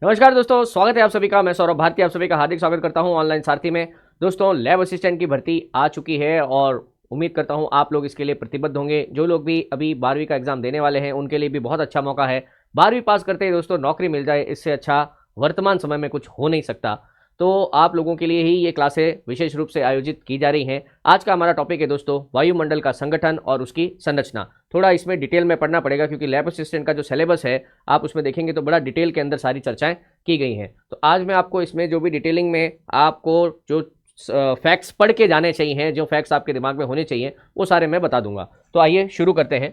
नमस्कार दोस्तों, स्वागत है आप सभी का। मैं सौरभ भारती आप सभी का हार्दिक स्वागत करता हूं ऑनलाइन सारथी में। दोस्तों, लैब असिस्टेंट की भर्ती आ चुकी है और उम्मीद करता हूं आप लोग इसके लिए प्रतिबद्ध होंगे। जो लोग भी अभी 12वीं का एग्जाम देने वाले हैं उनके लिए भी बहुत अच्छा मौका है। 12वीं पास करते ही दोस्तों नौकरी मिल जाए, इससे अच्छा वर्तमान समय में कुछ हो नहीं सकता। तो आप लोगों के लिए ही ये क्लासें विशेष रूप से आयोजित की जा रही हैं। आज का हमारा टॉपिक है दोस्तों वायुमंडल का संगठन और उसकी संरचना। थोड़ा इसमें डिटेल में पढ़ना पड़ेगा क्योंकि लैब असिस्टेंट का जो सिलेबस है आप उसमें देखेंगे तो बड़ा डिटेल के अंदर सारी चर्चाएं की गई हैं। तो आज मैं आपको इसमें जो भी डिटेलिंग में आपको जो फैक्ट्स पढ़ के जाने चाहिए, जो फैक्ट्स आपके दिमाग में होने चाहिए, वो सारे मैं बता दूंगा। तो आइए शुरू करते हैं।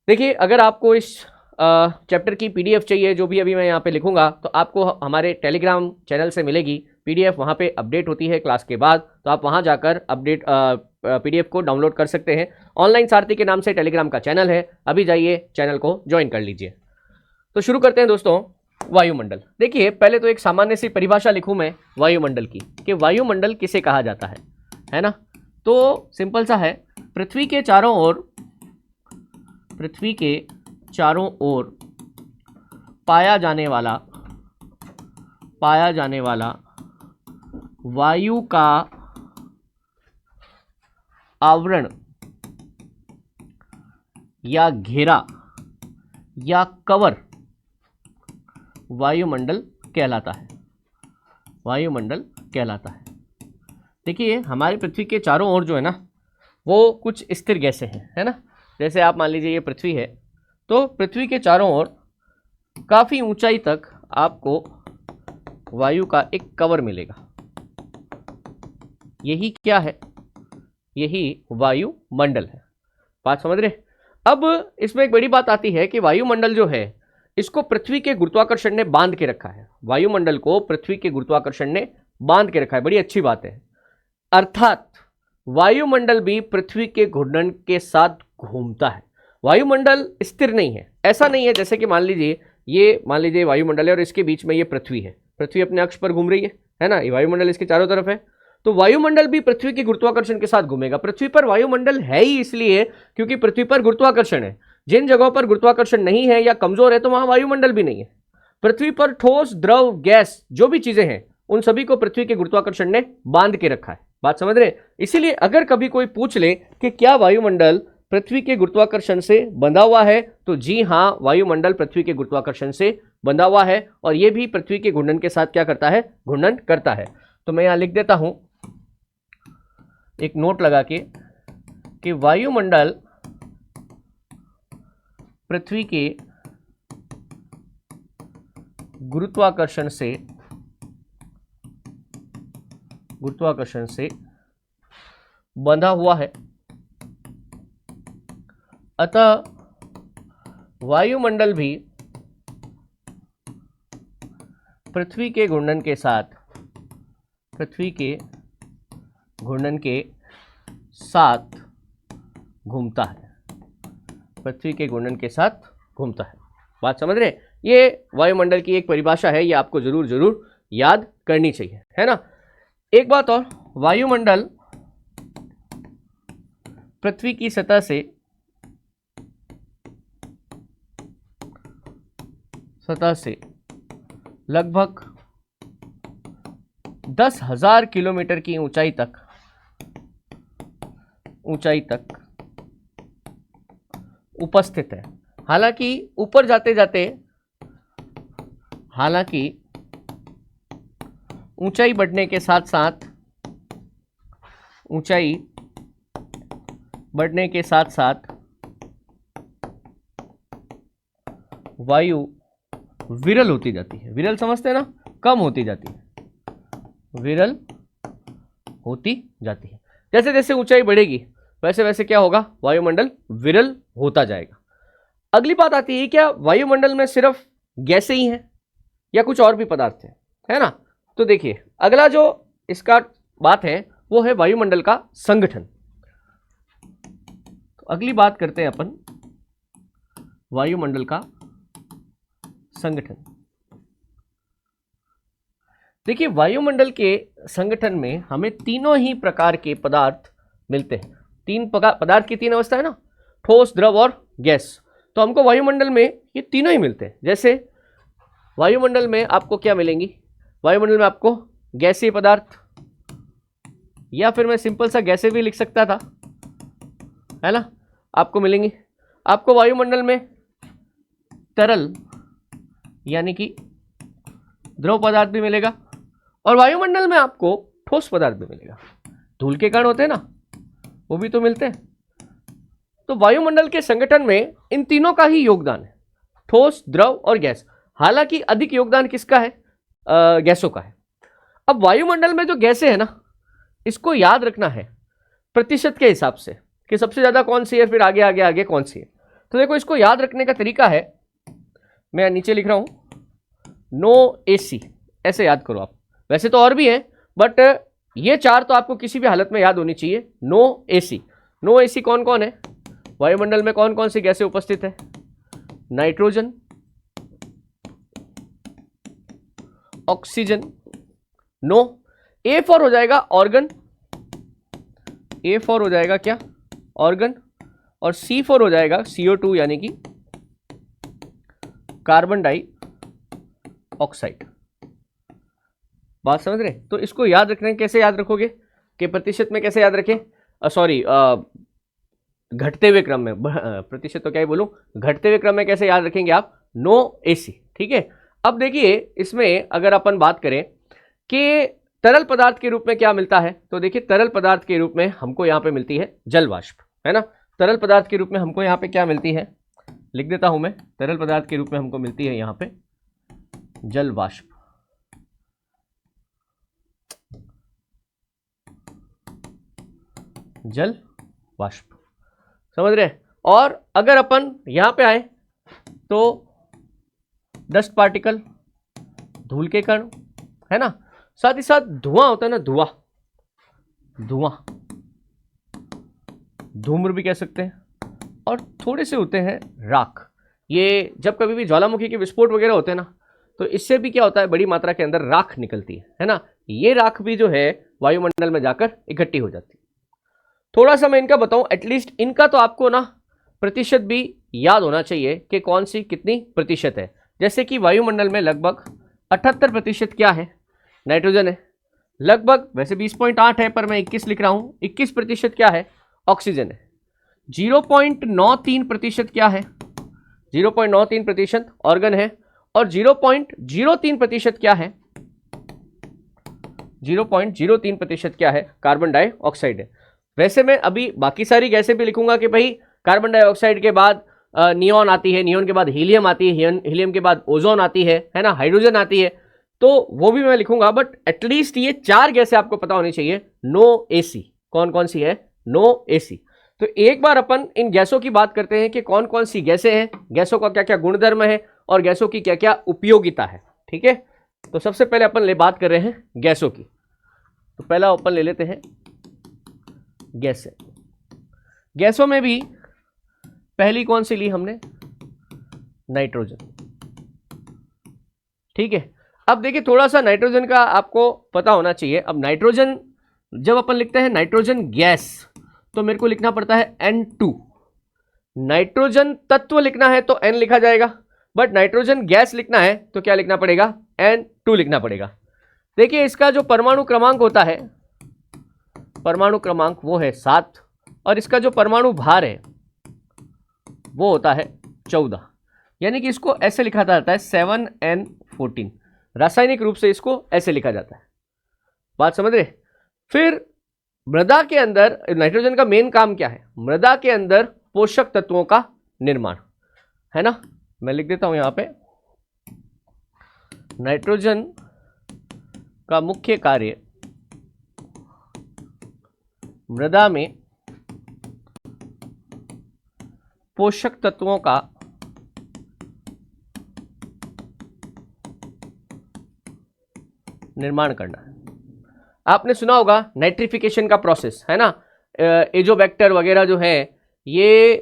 देखिए, अगर आपको इस चैप्टर की पीडीएफ चाहिए जो भी अभी मैं यहाँ पे लिखूंगा तो आपको हमारे टेलीग्राम चैनल से मिलेगी पीडीएफ। वहाँ पे अपडेट होती है क्लास के बाद, तो आप वहाँ जाकर अपडेट पीडीएफ को डाउनलोड कर सकते हैं। ऑनलाइन सारथी के नाम से टेलीग्राम का चैनल है, अभी जाइए चैनल को ज्वाइन कर लीजिए। तो शुरू करते हैं दोस्तों। वायुमंडल, देखिए पहले तो एक सामान्य सी परिभाषा लिखूं मैं वायुमंडल की कि वायुमंडल किसे कहा जाता है ना। तो सिंपल सा है, पृथ्वी के चारों ओर पाया जाने वाला वायु का आवरण या घेरा या कवर वायुमंडल कहलाता है। देखिए, हमारी पृथ्वी के चारों ओर जो है ना वो कुछ स्थिर गैसें हैं, है ना। जैसे आप मान लीजिए ये पृथ्वी है, तो पृथ्वी के चारों ओर काफ़ी ऊंचाई तक आपको वायु का एक कवर मिलेगा। यही क्या है? यही वायुमंडल है। बात समझ रहे? अब इसमें एक बड़ी बात आती है कि वायुमंडल जो है इसको पृथ्वी के गुरुत्वाकर्षण ने बांध के रखा है। वायुमंडल को पृथ्वी के गुरुत्वाकर्षण ने बांध के रखा है, बड़ी अच्छी बात है। अर्थात वायुमंडल भी पृथ्वी के घूर्णन के साथ घूमता है। वायुमंडल स्थिर नहीं है, ऐसा नहीं है जैसे कि मान लीजिए वायुमंडल है और इसके बीच में ये पृथ्वी है, पृथ्वी अपने अक्ष पर घूम रही है ना, ये वायुमंडल इसके चारों तरफ है। तो वायुमंडल भी पृथ्वी के गुरुत्वाकर्षण के साथ घूमेगा। पृथ्वी पर वायुमंडल है ही इसलिए क्योंकि पृथ्वी पर गुरुत्वाकर्षण है। जिन जगहों पर गुरुत्वाकर्षण नहीं है या कमजोर है तो वहां वायुमंडल भी नहीं है। पृथ्वी पर ठोस, द्रव, गैस जो भी चीजें हैं उन सभी को पृथ्वी के गुरुत्वाकर्षण ने बांध के रखा है। बात समझ रहे? इसीलिए अगर कभी कोई पूछ ले कि क्या वायुमंडल पृथ्वी के गुरुत्वाकर्षण से बंधा हुआ है, तो जी हाँ, वायुमंडल पृथ्वी के गुरुत्वाकर्षण से बंधा हुआ है और यह भी पृथ्वी के घूर्णन के साथ क्या करता है? घूर्णन करता है। तो मैं यहां लिख देता हूं एक नोट लगा के कि वायुमंडल पृथ्वी के गुरुत्वाकर्षण से बंधा हुआ है। अतः वायुमंडल भी पृथ्वी के घूर्णन के साथ घूमता है। बात समझ रहे? ये वायुमंडल की एक परिभाषा है, ये आपको जरूर याद करनी चाहिए, है ना। एक बात और, वायुमंडल पृथ्वी की सतह से लगभग 10,000 किलोमीटर की ऊंचाई तक उपस्थित है। हालांकि ऊपर जाते जाते ऊंचाई बढ़ने के साथ वायु विरल होती जाती है। विरल समझते हैं ना, कम होती जाती है, विरल होती जाती है। जैसे जैसे ऊंचाई बढ़ेगी वैसे वैसे क्या होगा? वायुमंडल विरल होता जाएगा। अगली बात आती है, क्या वायुमंडल में सिर्फ गैसें ही हैं या कुछ और भी पदार्थ हैं, है ना। तो देखिए, अगला जो इसका बात है वो है वायुमंडल का संगठन। तो अगली बात करते हैं अपन वायुमंडल का संगठन। देखिए, वायुमंडल के संगठन में हमें तीनों ही प्रकार के पदार्थ मिलते हैं। तीन पदार्थ की तीन अवस्था है ना, ठोस, द्रव और गैस। तो हमको वायुमंडल में ये तीनों ही मिलते हैं। जैसे वायुमंडल में आपको क्या मिलेंगी? वायुमंडल में आपको गैसीय पदार्थ, या फिर मैं सिंपल सा गैसें भी लिख सकता था, है ना, आपको मिलेंगी। आपको वायुमंडल में तरल यानी कि द्रव पदार्थ भी मिलेगा, और वायुमंडल में आपको ठोस पदार्थ भी मिलेगा। धूल के कण होते हैं ना, वो भी तो मिलते हैं। तो वायुमंडल के संगठन में इन तीनों का ही योगदान है, ठोस, द्रव और गैस। हालांकि अधिक योगदान किसका है? गैसों का है। अब वायुमंडल में जो गैसें है ना, इसको याद रखना है प्रतिशत के हिसाब से कि सबसे ज्यादा कौन सी है, फिर आगे आगे आगे कौन सी है। तो देखो, इसको याद रखने का तरीका है, मैं नीचे लिख रहा हूं, नो एसी, ऐसे याद करो आप। वैसे तो और भी है, बट ये चार तो आपको किसी भी हालत में याद होनी चाहिए। No AC. नो एसी कौन कौन है? वायुमंडल में कौन कौन सी गैसें उपस्थित है? Nitrogen, oxygen, no. A for हो जाएगा ऑर्गन, ए फॉर हो जाएगा क्या? ऑर्गन। और सी फॉर हो जाएगा CO2 यानी कि कार्बन डाई ऑक्साइड। बात समझ रहे? तो इसको याद रखने, कैसे याद रखोगे कि प्रतिशत में कैसे याद रखें? सॉरी, घटते हुए क्रम में, प्रतिशत तो क्या ही बोलूं, घटते हुए क्रम में कैसे याद रखेंगे आप? No AC. ठीक है। अब देखिए, इसमें अगर अपन बात करें कि तरल पदार्थ के रूप में क्या मिलता है, तो देखिए तरल पदार्थ के रूप में हमको यहाँ पे मिलती है जल वाष्प, है ना। तरल पदार्थ के रूप में हमको यहाँ पे क्या मिलती है, लिख देता हूं मैं, तरल पदार्थ के रूप में हमको मिलती है यहाँ पे जल वाष्प। जल वाष्प, समझ रहे? और अगर अपन यहां पे आए तो डस्ट पार्टिकल, धूल के कण, है ना, साथ ही साथ धुआं होता है ना, धुआं, धुआं, धूम्र भी कह सकते हैं, और थोड़े से होते हैं राख। ये जब कभी भी ज्वालामुखी के विस्फोट वगैरह होते हैं ना, तो इससे भी क्या होता है, बड़ी मात्रा के अंदर राख निकलती है ना। ये राख भी जो है वायुमंडल में जाकर इकट्ठी हो जाती है। थोड़ा सा मैं इनका बताऊं, एटलीस्ट इनका तो आपको ना प्रतिशत भी याद होना चाहिए कि कौन सी कितनी प्रतिशत है। जैसे कि वायुमंडल में लगभग 78% क्या है? नाइट्रोजन है। लगभग, वैसे 20.8 है, पर मैं 21 लिख रहा हूं। 21% क्या है? ऑक्सीजन है। 0.93% क्या है? 0.93% ऑर्गन है। और 0.03% क्या है? 0.03% क्या है? कार्बन डाइऑक्साइड है। वैसे मैं अभी बाकी सारी गैसें भी लिखूंगा कि भाई कार्बन डाइऑक्साइड के बाद नियॉन आती है, नियॉन के बाद हीलियम आती है, हीलियम के बाद ओजोन आती है ना, हाइड्रोजन आती है, तो वो भी मैं लिखूंगा। बट एटलीस्ट ये चार गैसें आपको पता होनी चाहिए। नो एसी, कौन कौन सी है? No AC. तो एक बार अपन इन गैसों की बात करते हैं कि कौन कौन सी गैसें हैं, गैसों का क्या क्या गुणधर्म है, और गैसों की क्या क्या उपयोगिता है। ठीक है। तो सबसे पहले अपन बात कर रहे हैं गैसों की। तो पहला अपन ले लेते हैं गैसें। गैसों में भी पहली कौन सी ली हमने? नाइट्रोजन। ठीक है। अब देखिए, थोड़ा सा नाइट्रोजन का आपको पता होना चाहिए। अब नाइट्रोजन जब अपन लिखते हैं नाइट्रोजन गैस, तो मेरे को लिखना पड़ता है N2। नाइट्रोजन तत्व लिखना है तो N लिखा जाएगा, बट नाइट्रोजन गैस लिखना है तो क्या लिखना पड़ेगा? N2 लिखना पड़ेगा। देखिए, इसका जो परमाणु क्रमांक होता है, परमाणु क्रमांक वो है 7, और इसका जो परमाणु भार है वो होता है 14। यानी कि इसको ऐसे लिखा जाता है 7N14। रासायनिक रूप से इसको ऐसे लिखा जाता है। बात समझ रहे? फिर मृदा के अंदर नाइट्रोजन का मेन काम क्या है? मृदा के अंदर पोषक तत्वों का निर्माण, है ना। मैं लिख देता हूं यहां पे, नाइट्रोजन का मुख्य कार्य मृदा में पोषक तत्वों का निर्माण करना है। आपने सुना होगा नाइट्रिफिकेशन का प्रोसेस, है ना। एजोबैक्टर वगैरह जो है ये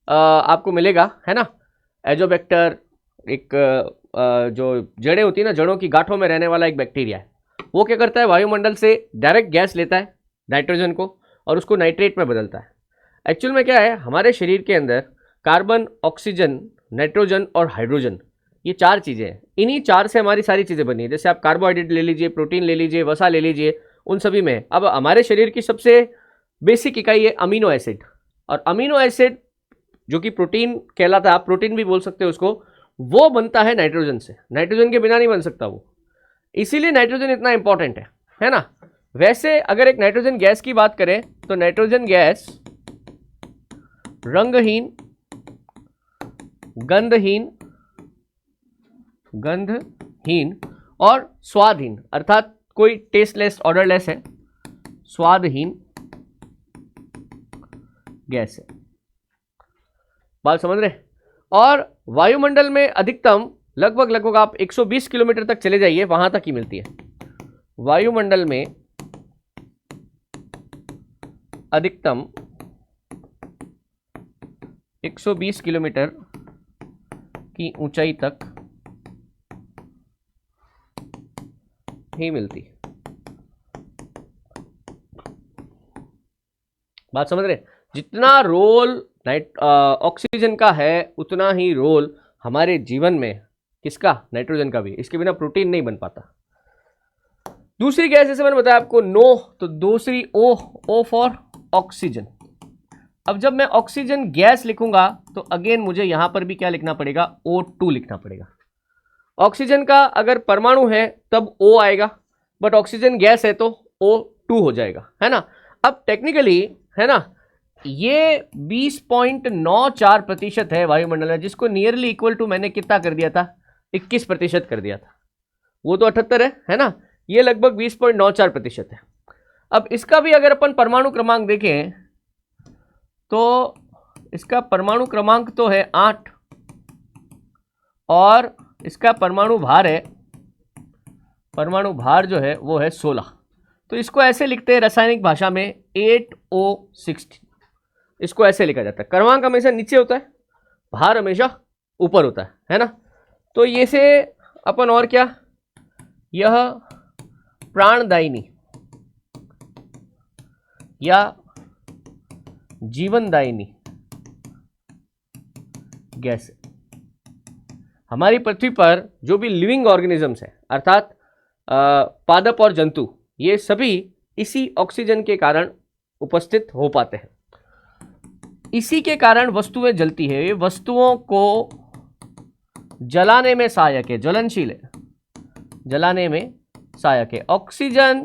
आपको मिलेगा, है ना। एजोबैक्टर एक जो जड़ें होती है ना, जड़ों की गांठों में रहने वाला एक बैक्टीरिया है। वो क्या करता है? वायुमंडल से डायरेक्ट गैस लेता है नाइट्रोजन को, और उसको नाइट्रेट में बदलता है। एक्चुअल में क्या है, हमारे शरीर के अंदर कार्बन, ऑक्सीजन, नाइट्रोजन और हाइड्रोजन, ये 4 चीज़ें हैं, इन्हीं 4 से हमारी सारी चीज़ें बनी है। जैसे आप कार्बोहाइड्रेट ले लीजिए, प्रोटीन ले लीजिए, वसा ले लीजिए, उन सभी में। अब हमारे शरीर की सबसे बेसिक इकाई है अमीनो एसिड, और अमीनो एसिड जो कि प्रोटीन कहलाता है, आप प्रोटीन भी बोल सकते हो उसको, वो बनता है नाइट्रोजन से। नाइट्रोजन के बिना नहीं बन सकता वो, इसीलिए नाइट्रोजन इतना इंपॉर्टेंट है ना। वैसे अगर एक नाइट्रोजन गैस की बात करें तो नाइट्रोजन गैस रंगहीन, गंधहीन और स्वादहीन, अर्थात कोई टेस्टलेस, ऑर्डरलेस है, स्वादहीन गैस है। बात समझ रहे? और वायुमंडल में अधिकतम लगभग आप 120 किलोमीटर तक चले जाइए, वहां तक ही मिलती है। वायुमंडल में अधिकतम 120 किलोमीटर की ऊंचाई तक ही मिलती है। बात समझ रहे? जितना रोल ऑक्सीजन का है उतना ही रोल हमारे जीवन में किसका? नाइट्रोजन का भी। इसके बिना प्रोटीन नहीं बन पाता। दूसरी गैस जैसे मैंने बताया आपको नो, तो दूसरी ओ फॉर ऑक्सीजन। अब जब मैं ऑक्सीजन गैस लिखूंगा तो अगेन मुझे यहां पर भी क्या लिखना पड़ेगा? O2 लिखना पड़ेगा। ऑक्सीजन का अगर परमाणु है तब O आएगा, बट ऑक्सीजन गैस है तो O2 हो जाएगा, है ना। अब टेक्निकली, है ना, ये 20.94% है वायुमंडल में, जिसको नियरली इक्वल टू मैंने कितना कर दिया था? 21% कर दिया था। वो तो 78 है ना, ये लगभग 20.94% है। अब इसका भी अगर अपन परमाणु क्रमांक देखें तो इसका परमाणु क्रमांक तो है 8 और इसका परमाणु भार है, परमाणु भार जो है वो है 16। तो इसको ऐसे लिखते हैं रासायनिक भाषा में 8O16। इसको ऐसे लिखा जाता है। क्रमांक हमेशा नीचे होता है, भार हमेशा ऊपर होता है ना। तो ये से अपन और क्या, यह प्राणदायिनी या जीवनदायिनी गैस है। हमारी पृथ्वी पर जो भी लिविंग ऑर्गेनिजम्स है, अर्थात पादप और जंतु, ये सभी इसी ऑक्सीजन के कारण उपस्थित हो पाते हैं। इसी के कारण वस्तुएं जलती है। ये वस्तुओं को जलाने में सहायक है, ज्वलनशील है, जलाने में सहायक है। ऑक्सीजन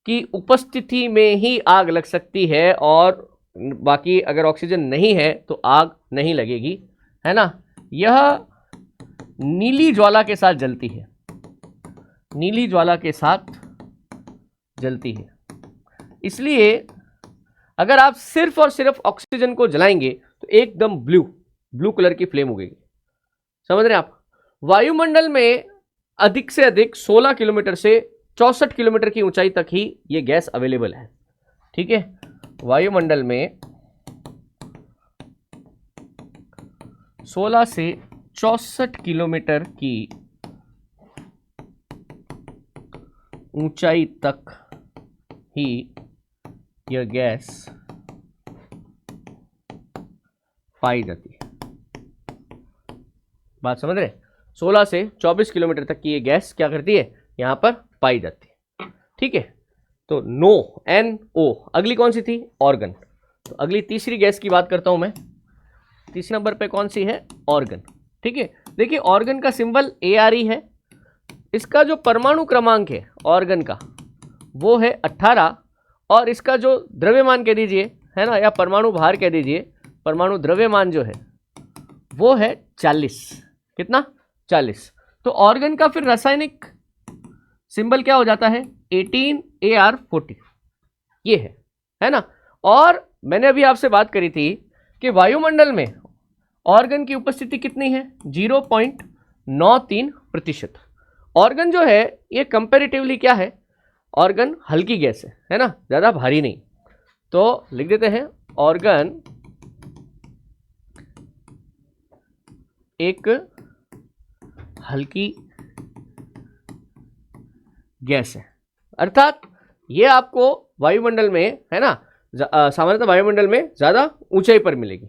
की उपस्थिति में ही आग लग सकती है, और बाकी अगर ऑक्सीजन नहीं है तो आग नहीं लगेगी, है ना। यह नीली ज्वाला के साथ जलती है, नीली ज्वाला के साथ जलती है। इसलिए अगर आप सिर्फ और सिर्फ ऑक्सीजन को जलाएंगे तो एकदम ब्लू कलर की फ्लेम उगेगी। समझ रहे हैं आप? वायुमंडल में अधिक से अधिक 16 किलोमीटर से 64 किलोमीटर की ऊंचाई तक ही ये गैस अवेलेबल है। ठीक है, वायुमंडल में 16 से 64 किलोमीटर की ऊंचाई तक ही यह गैस पाई जाती है। बात समझ रहे? 16 से 24 किलोमीटर तक की ये गैस क्या करती है? यहां पर पाई जाती है। ठीक है, तो नो, NO। अगली कौन सी थी? ऑर्गन। तो अगली तीसरी गैस की बात करता हूं मैं। तीसरे नंबर पे कौन सी है? ऑर्गन। ठीक है, देखिए ऑर्गन का सिंबल ARE है। इसका जो परमाणु क्रमांक है ऑर्गन का वो है 18, और इसका जो द्रव्यमान कह दीजिए, है ना, या परमाणु भार कह दीजिए, परमाणु द्रव्यमान जो है वो है 40। कितना? 40। तो ऑर्गन का फिर रासायनिक सिंबल क्या हो जाता है? 18AR40। ये है ना। और मैंने अभी आपसे बात करी थी कि वायुमंडल में ऑर्गन की उपस्थिति कितनी है? 0.93%। ऑर्गन जो है ये कंपैरेटिवली क्या है? ऑर्गन हल्की गैस है ना, ज़्यादा भारी नहीं। तो लिख देते हैं ऑर्गन एक हल्की गैस है, अर्थात ये आपको वायुमंडल में, है ना, सामान्यतः वायुमंडल में ज़्यादा ऊंचाई पर मिलेगी।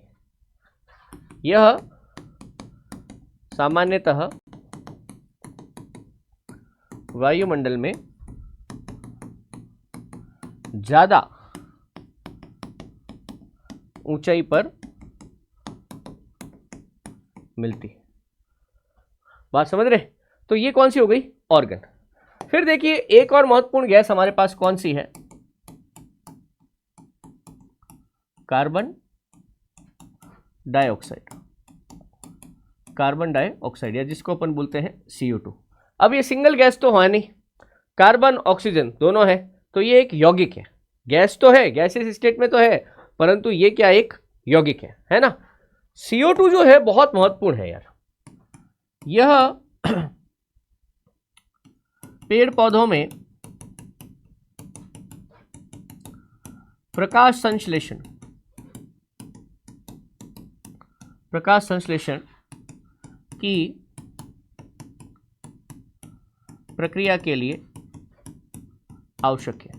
यह सामान्यतः वायुमंडल में ज्यादा ऊंचाई पर मिलती है। बात समझ रहे? तो ये कौन सी हो गई? ऑर्गन। फिर देखिए एक और महत्वपूर्ण गैस हमारे पास कौन सी है? Carbon dioxide. कार्बन डाइऑक्साइड या जिसको अपन बोलते हैं CO2। अब ये सिंगल गैस तो है नहीं, कार्बन ऑक्सीजन दोनों है, तो ये एक यौगिक है। गैस तो है, गैसेस स्टेट में तो है, परंतु ये क्या एक यौगिक है ना। CO2 जो है बहुत महत्वपूर्ण है यार। यह पेड़ पौधों में प्रकाश संश्लेषण की प्रक्रिया के लिए आवश्यक है।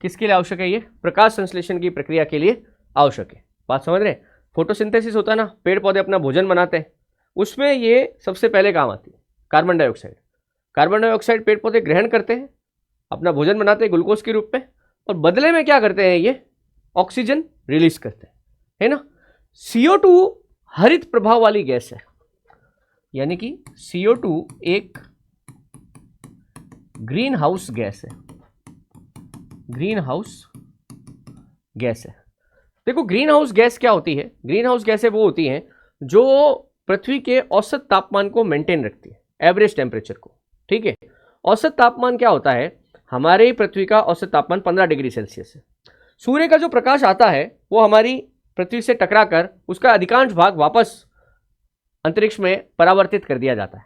किसके लिए आवश्यक है? ये प्रकाश संश्लेषण की प्रक्रिया के लिए आवश्यक है। बात समझ रहे हैं? फोटोसिंथेसिस होता है ना, पेड़ पौधे अपना भोजन बनाते हैं, उसमें ये सबसे पहले काम आती है कार्बन डाइऑक्साइड। कार्बन डाइऑक्साइड पेड़ पौधे ग्रहण करते हैं, अपना भोजन बनाते हैं ग्लूकोज के रूप में, और बदले में क्या करते हैं? ये ऑक्सीजन रिलीज करते हैं, है ना। CO2 हरित प्रभाव वाली गैस है, यानी कि CO2 एक ग्रीन हाउस गैस है। ग्रीन हाउस गैस है। देखो ग्रीन हाउस गैस क्या होती है? ग्रीन हाउस गैसें वो होती हैं जो पृथ्वी के औसत तापमान को मेंटेन रखती है, एवरेज टेम्परेचर को। ठीक है, औसत तापमान क्या होता है? हमारे पृथ्वी का औसत तापमान 15 डिग्री सेल्सियस है। सूर्य का जो प्रकाश आता है वो हमारी पृथ्वी से टकराकर उसका अधिकांश भाग वापस अंतरिक्ष में परावर्तित कर दिया जाता है।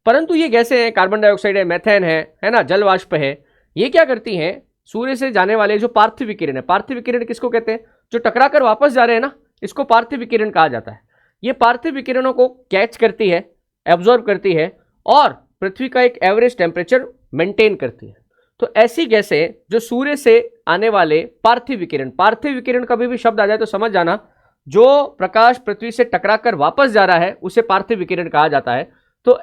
परंतु ये गैसें हैं, कार्बन डाइऑक्साइड है, मेथेन है ना, जल वाष्प है, ये क्या करती हैं? सूर्य से जाने वाले जो पार्थिव विकिरण है, पार्थिव विकिरण किसको कहते हैं? जो टकराकर वापस जा रहे हैं ना, इसको पार्थिव विकिरण कहा जाता है। ये पार्थिव विकिरणों को कैच करती है, एब्जॉर्ब करती है और पृथ्वी का एक एवरेज टेम्परेचर मेंटेन करती है। तो ऐसी गैसें जो सूर्य से आने वाले पार्थिव विकिरण कभी भी शब्द आ जाए तो समझ जाना, जो प्रकाश पृथ्वी से टकराकर वापस जा रहा है उसे पार्थिव विकिरण कहा जाता है। तो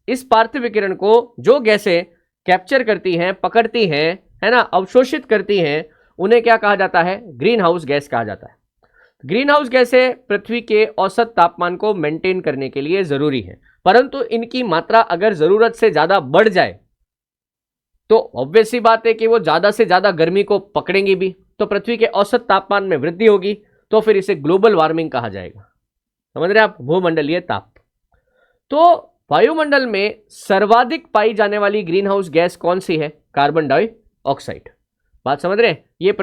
इस पार्थिव विकिरण को जो गैसें कैप्चर करती हैं, पकड़ती हैं, है ना, अवशोषित करती हैं, उन्हें क्या कहा जाता है? ग्रीन हाउस गैस कहा जाता है। ग्रीन हाउस गैसें पृथ्वी के औसत तापमान को मेंटेन करने के लिए जरूरी है, परंतु इनकी मात्रा अगर जरूरत से ज्यादा बढ़ जाए तो ऑब्वियस सी बात है कि वो ज्यादा से ज्यादा गर्मी को पकड़ेंगी भी, तो पृथ्वी के औसत तापमान में वृद्धि होगी, तो फिर इसे ग्लोबल वार्मिंग कहा जाएगा। समझ रहे हैं आप? भूमंडलीय ताप। तो वायुमंडल में सर्वाधिक पाई जाने वाली ग्रीन हाउस गैस कौन सी है? Carbon dioxide. बात समझ रहे हैं? यह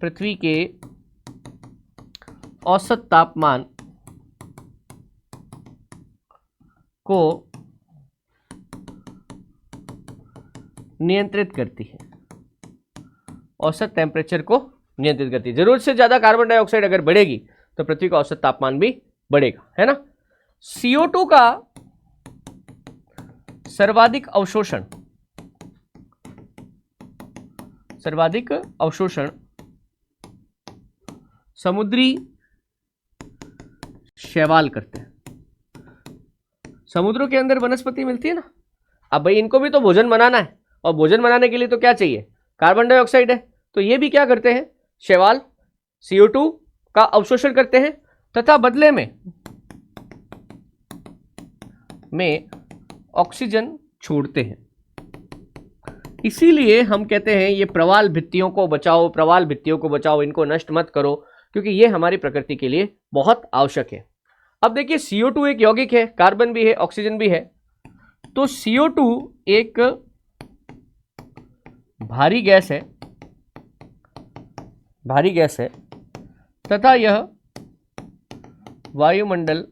पृथ्वी के औसत तापमान को नियंत्रित करती है, औसत टेम्परेचर को नियंत्रित करती है। जरूरत से ज्यादा कार्बन डाइऑक्साइड अगर बढ़ेगी तो पृथ्वी का औसत तापमान भी बढ़ेगा, है ना। CO2 का सर्वाधिक अवशोषण समुद्री शैवाल करते हैं। समुद्रों के अंदर वनस्पति मिलती है ना, अब भाई इनको भी तो भोजन बनाना है, और भोजन बनाने के लिए तो क्या चाहिए? कार्बन डाइऑक्साइड है। तो ये भी क्या करते हैं? शैवाल CO2 का अवशोषण करते हैं तथा बदले में ऑक्सीजन छोड़ते हैं। इसीलिए हम कहते हैं ये प्रवाल भित्तियों को बचाओ, इनको नष्ट मत करो, क्योंकि ये हमारी प्रकृति के लिए बहुत आवश्यक है। अब देखिए CO2 एक यौगिक है, कार्बन भी है, ऑक्सीजन भी है। तो CO2 एक भारी गैस है तथा यह वायुमंडल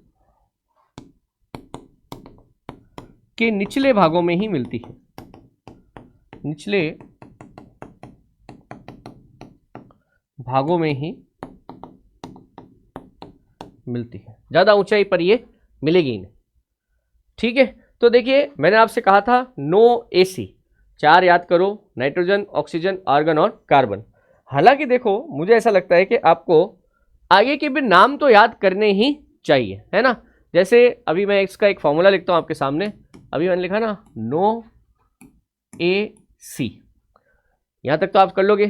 के निचले भागों में ही मिलती है। निचले भागों में ही मिलती है, ज्यादा ऊंचाई पर ये मिलेगी नहीं। ठीक है, तो देखिए मैंने आपसे कहा था नो AC, 4 याद करो, नाइट्रोजन, ऑक्सीजन, आर्गन और कार्बन। हालांकि देखो मुझे ऐसा लगता है कि आपको आगे के भी नाम तो याद करने ही चाहिए, है ना। जैसे अभी मैं इसका एक फॉर्मूला लिखता हूं आपके सामने। अभी मैंने लिखा ना नो ए सी, यहां तक तो आप कर लोगे।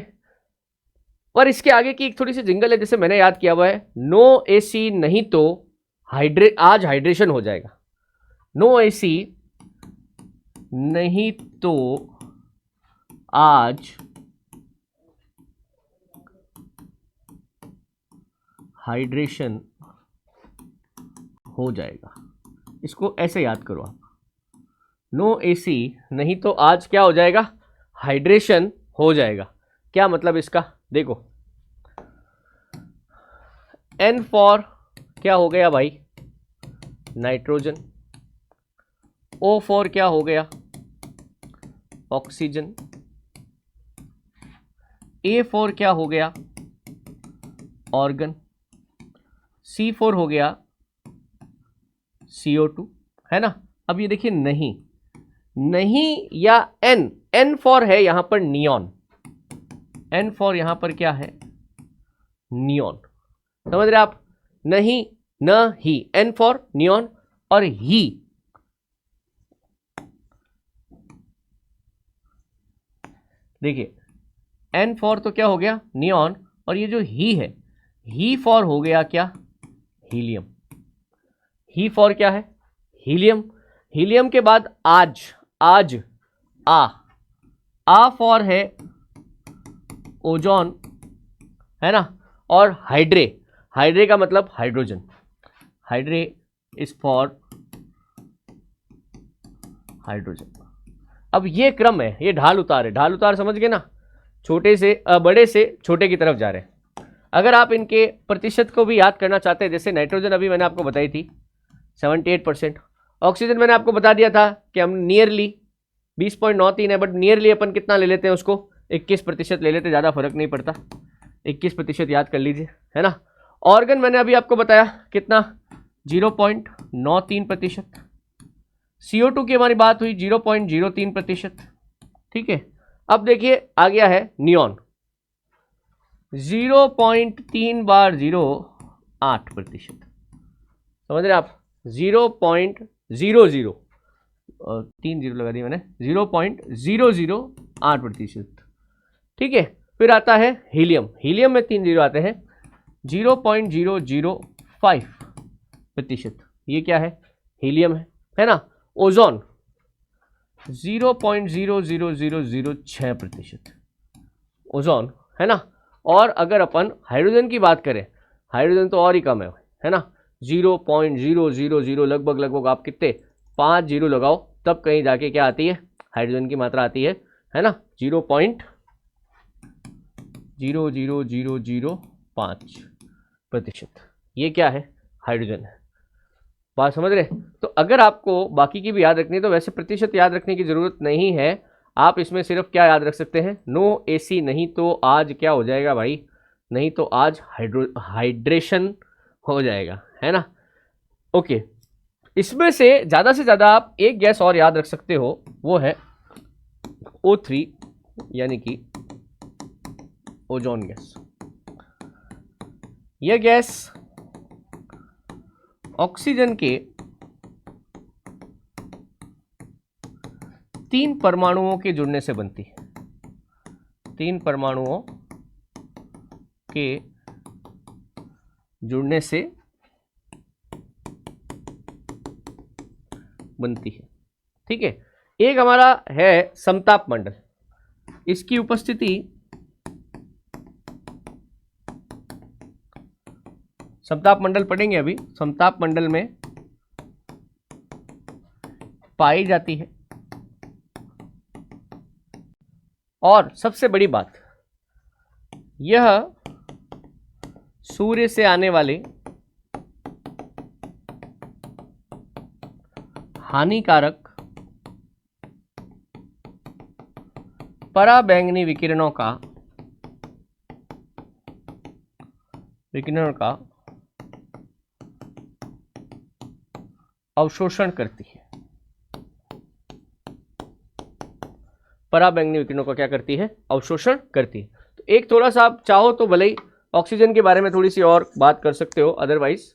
पर इसके आगे की एक थोड़ी सी जिंगल है, जैसे मैंने याद किया हुआ है, नो ए सी नहीं तो आज हाइड्रेशन हो जाएगा। नो ए सी नहीं तो आज हाइड्रेशन हो जाएगा। इसको ऐसे याद करो आप, नो एसी नहीं तो आज क्या हो जाएगा, हाइड्रेशन हो जाएगा। क्या मतलब इसका, देखो एन फॉर क्या हो गया भाई, नाइट्रोजन। ओ फॉर क्या हो गया, ऑक्सीजन। ए फॉर क्या हो गया, ऑर्गन। सी फॉर हो गया CO2, है ना। अब ये देखिए नहीं, नहीं या एन, एन फॉर है यहां पर नियॉन, एन फॉर यहां पर क्या है, नियॉन। समझ रहे आप, नहीं न ही, एन फॉर नियॉन और ही। देखिए एन फॉर तो क्या हो गया, नियॉन, और ये जो ही है, ही फॉर हो गया क्या, हीलियम। ही फॉर क्या है, हीलियम। हीलियम के बाद आज, आज आ फॉर है ओजोन, है ना। और हाइड्रे, हाइड्रे का मतलब हाइड्रोजन, हाइड्रे इज फॉर हाइड्रोजन। अब ये क्रम है, ये ढाल उतार है, ढाल उतार समझ गए ना, छोटे से बड़े से छोटे की तरफ जा रहे हैं। अगर आप इनके प्रतिशत को भी याद करना चाहते हैं, जैसे नाइट्रोजन अभी मैंने आपको बताई थी 78%, ऑक्सीजन मैंने आपको बता दिया था कि हम नियरली 20.93 है, बट नियरली अपन कितना ले लेते हैं उसको, 21% ले लेते, ज़्यादा फर्क नहीं पड़ता, 21% याद कर लीजिए, है ना। ऑर्गन मैंने अभी आपको बताया कितना, 0.93%। CO2 की हमारी बात हुई 0.03%, ठीक है। अब देखिए आ गया है नियॉन, 0.3 बार 0.8%, समझ रहे आप, 0.00, 3 जीरो लगा दिया मैंने, 0.008%, ठीक है। फिर आता है हीलियम, हीलियम में 3 जीरो आते हैं, 0.005%, ये क्या है, हीलियम है ना। ओजोन 0.00006%, ओजोन, है ना। और अगर अपन हाइड्रोजन की बात करें, हाइड्रोजन तो और ही कम है ना, 0.000 लगभग लगभग आप कितने 5 जीरो लगाओ तब कहीं जाके क्या आती है, हाइड्रोजन की मात्रा आती है ना, 0.00005%। ये क्या है, हाइड्रोजन है। बात समझ रहे। तो अगर आपको बाकी की भी याद रखनी है तो वैसे प्रतिशत याद रखने की जरूरत नहीं है, आप इसमें सिर्फ क्या याद रख सकते हैं, नो एसी नहीं तो आज क्या हो जाएगा भाई, नहीं तो आज हाइड्रेशन हो जाएगा, है ना। ओके, इसमें से ज़्यादा आप एक गैस और याद रख सकते हो, वो है O3, यानी कि ओजोन गैस। यह गैस ऑक्सीजन के 3 परमाणुओं के जुड़ने से बनती है, 3 परमाणुओं के जुड़ने से बनती है, ठीक है। एक हमारा है समताप मंडल, इसकी उपस्थिति, समताप मंडल पढ़ेंगे अभी, समताप मंडल में पाई जाती है। और सबसे बड़ी बात, यह सूर्य से आने वाले हानिकारक पराबैंगनी विकिरणों का अवशोषण करती है। पराबैंगनी विकिरणों का क्या करती है, अवशोषण करती है। तो एक थोड़ा सा आप चाहो तो भले ही ऑक्सीजन के बारे में थोड़ी सी और बात कर सकते हो, अदरवाइज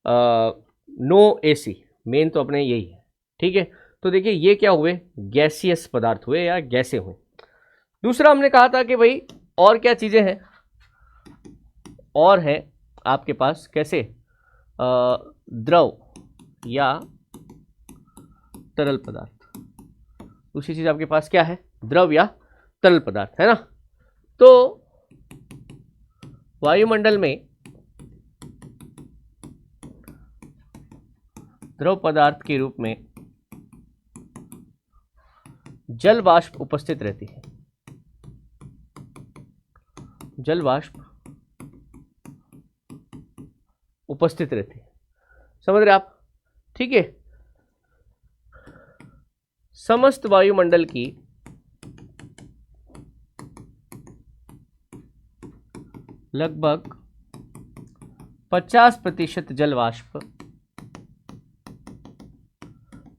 नो एसी, मेन तो अपने यही है। ठीक है, तो देखिए ये क्या हुए, गैसियस पदार्थ हुए या गैसें हुए। दूसरा हमने कहा था कि भाई और क्या चीज़ें हैं, और है आपके पास कैसे द्रव या तरल पदार्थ। दूसरी चीज़ आपके पास क्या है, द्रव या तरल पदार्थ, है ना। तो वायुमंडल में द्रव पदार्थ के रूप में जल वाष्प उपस्थित रहती है। जल वाष्प उपस्थित रहती है, समझ रहे आप। ठीक है, समस्त वायुमंडल की लगभग 50% जल वाष्प